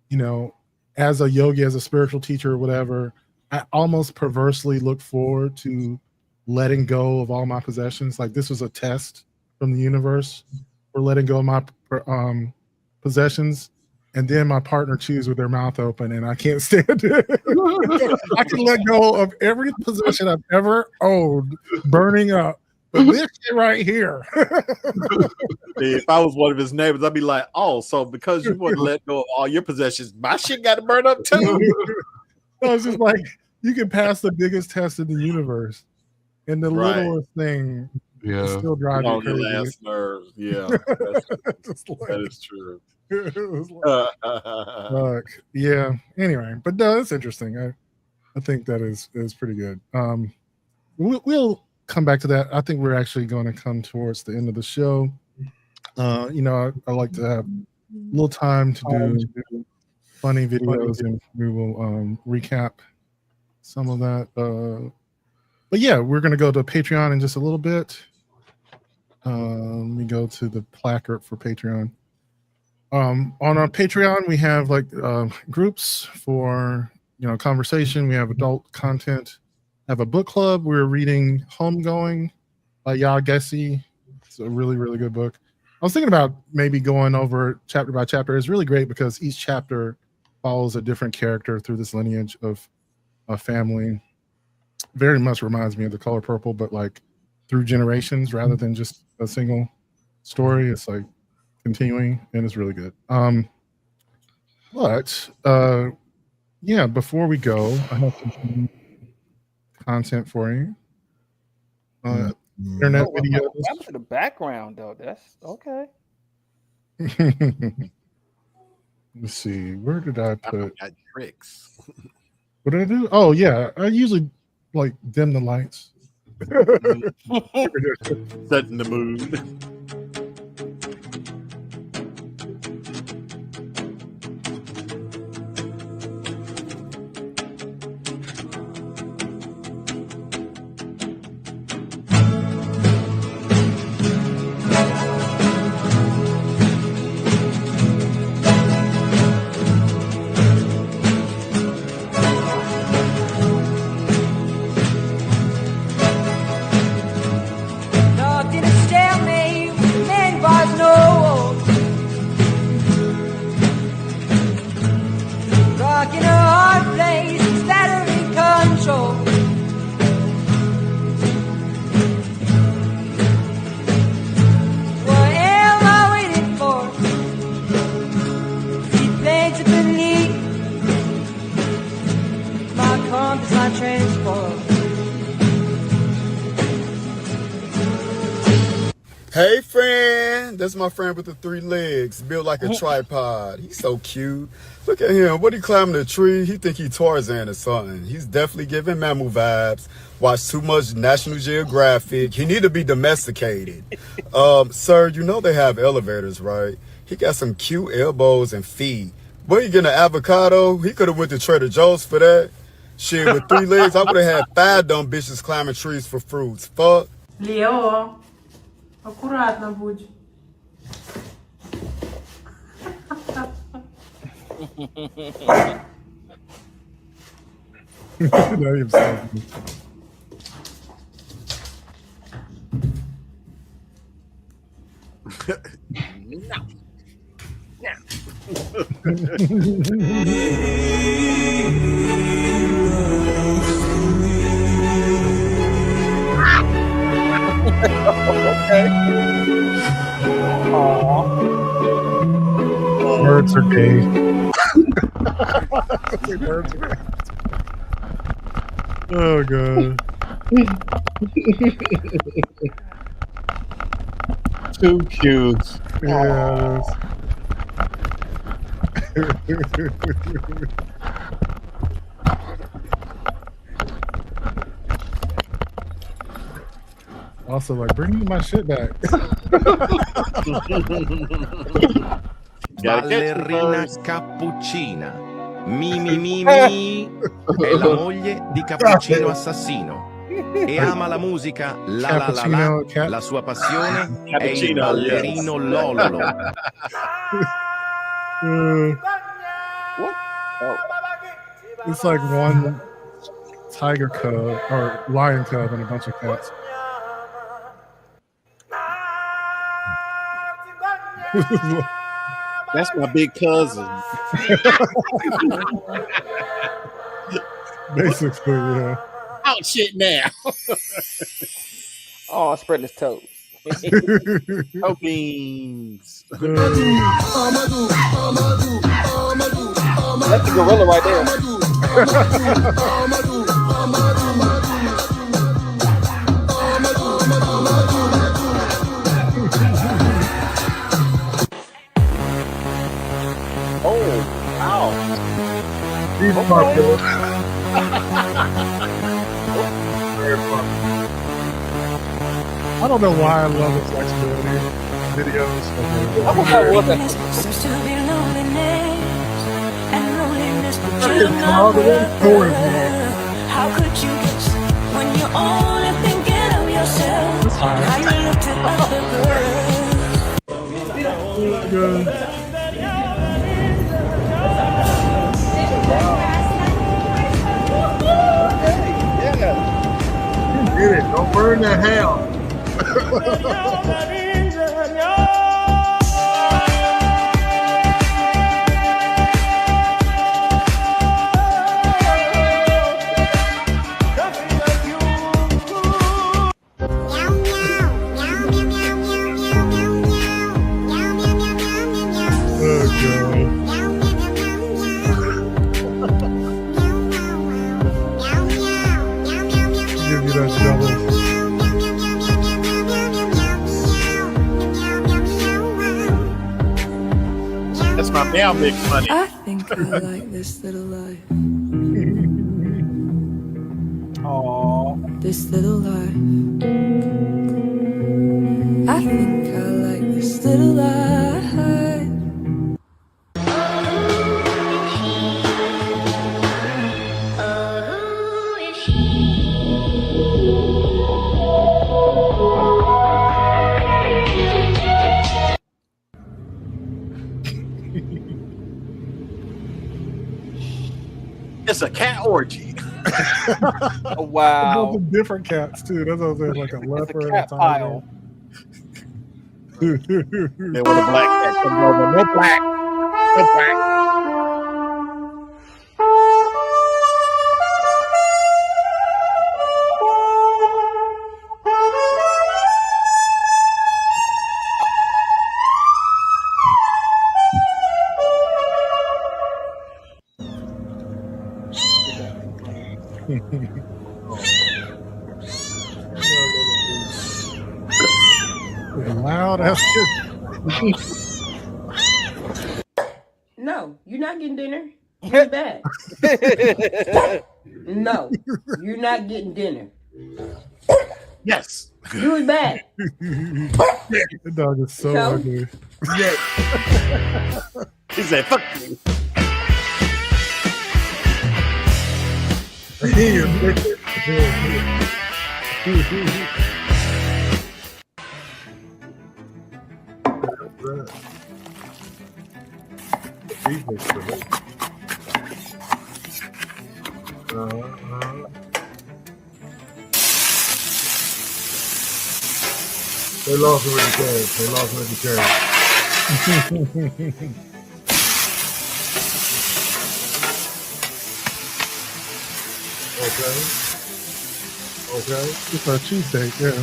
you know, as a yogi, as a spiritual teacher or whatever, I almost perversely look forward to letting go of all my possessions. Like this was a test from the universe for letting go of my possessions. And then my partner chews with their mouth open, and I can't stand it. I can let go of every possession I've ever owned burning up. But this shit right here. If I was one of his neighbors, I'd be like, oh, so because you want to let go of all your possessions, my shit got to burn up too. No, it's just like you can pass the biggest test in the universe, and the Right. littlest thing yeah. still drive you On your crazy. last nerves. Yeah, that's, Just like, that is true. it was like, fuck. Yeah. Anyway, but no, it's interesting. I think that is pretty good. We'll come back to that. I think we're actually going to come towards the end of the show. You know, I like to have a little time to do funny videos, and we will recap some of that. But yeah, we're going to go to Patreon in just a little bit. Let me go to the placard for Patreon. On our Patreon, we have like groups for, you know, conversation. We have adult content. Have a book club. We're reading Homegoing by Yaa Gyasi. It's a really, really good book. I was thinking about maybe going over chapter by chapter. It's really great because each chapter follows a different character through this lineage of a family. Very much reminds me of The Color Purple, but like through generations rather than just a single story. It's like continuing, and it's really good. But yeah, before we go, I have some content for you. Internet videos. What happened to the background though? That's okay. Let's see. Where did I put? Got tricks. What did I do? Oh yeah, I usually like dim the lights. Setting the mood. Lord, didn't tell me Hey, friend. That's my friend with the 3 legs, built like a tripod. He's so cute. Look at him. What he climbing a tree? He think he Tarzan or something. He's definitely giving mammal vibes. Watch too much National Geographic. He need to be domesticated. Sir, you know they have elevators, right? He got some cute elbows and feet. Boy, you getting an avocado? He could have went to Trader Joe's for that. Shit, with 3 legs, I would have had 5 dumb bitches climbing trees for fruits. Fuck. Лео, аккуратно будь. Now you've saved me. Birds are gay. Birds are gay. Oh god. Too cute. Yeah. Also, like, bring me my shit back. Ballerina cappuccina. Mi mi mi mi. È la moglie di Cappuccino Assassino. E ama la musica la la la la. La sua passione è il ballerino Lololo. What? Oh. It's like one tiger cub or lion cub and a bunch of cats. That's my big cousin. Basically, yeah. Out shit now. Oh, spreading his toes. Oh, beans. That's the gorilla right there. Oh, wow. He's popular. I don't know why I love his flexibility videos. How could you get when you're only thinking of yourself? How you look to other girls. Get it. Don't burn that hell. Give you that double. That's my meow mix money. I think I like this little life. Aww. This little life. I think I like this little life. It's a cat orgy. Oh, wow. Different cats too. That's what I'm saying, like a leopard and a cat pile. They want a black cat come over. No black. No black. Loud ass kid. No, you're not getting dinner. You was bad. No, you're not getting dinner. Yes. You was bad. The dog is so ugly. Yes. He said, "Fuck you." They lost with the cash. They lost with the cash. Okay. It's a cheesesteak, yeah.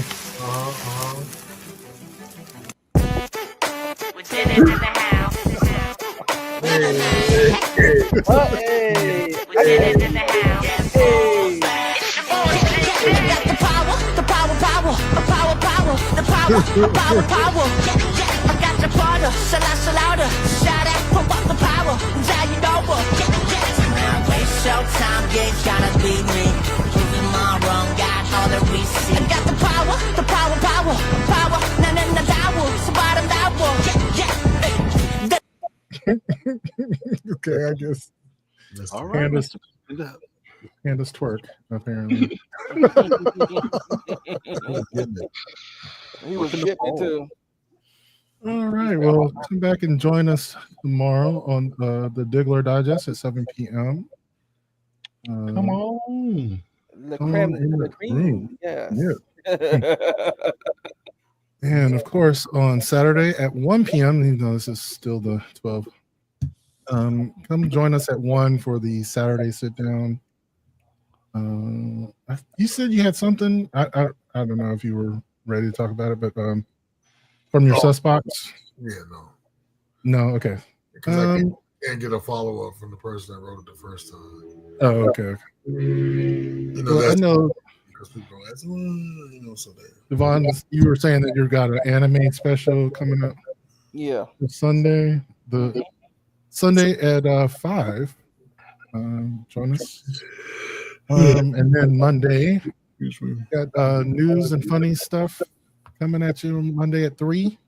Okay, I guess. All right. Candace twerk, apparently. He was getting it too. All right. Well, come back and join us tomorrow on the Diggler Digest at 7 p.m. Come on. The Come creme, on in the the cream. room. Yes. Yeah. And of course, on Saturday at 1 p.m., even though this is still the 12, come join us at 1 for the Saturday sit down. You said you had something. I don't know if you were ready to talk about it, but from your sus box. Yeah, no. No, okay. Because I can't get a follow up from the person that wrote it the first time. Oh, okay. You know, Well, I know. Because people ask, you know, so that. Devon, you were saying that you've got an anime special coming up. Yeah. Sunday, the Sunday at 5. Join us. And then Monday, got news and funny stuff coming at you Monday at 3.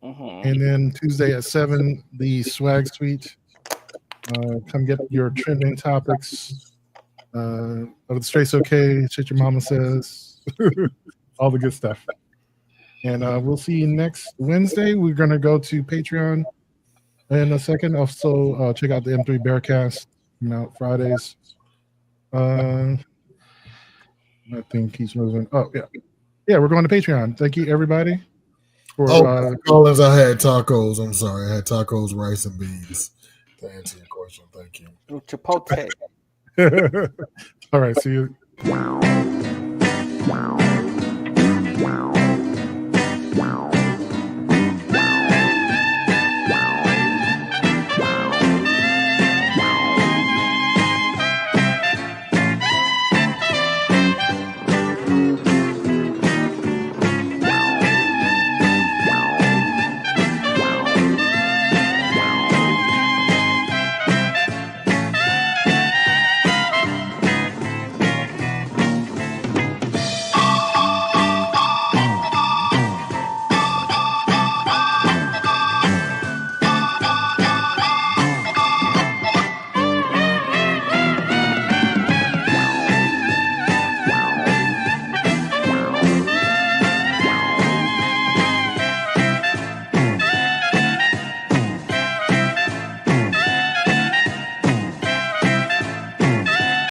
And then Tuesday at 7, the swag suite. Come get your trending topics of the Straight's Okay, Shit Your Mama Says, all the good stuff. And we'll see you next Wednesday. We're going to go to Patreon in a second. Also, check out the M3 Bearcast coming out Fridays. I think he's moving. Oh, yeah. Yeah, we're going to Patreon. Thank you, everybody. Collins, I had tacos. I'm sorry. I had tacos, rice, and beans. To answer your question, thank you. Chipotle. All right, see you.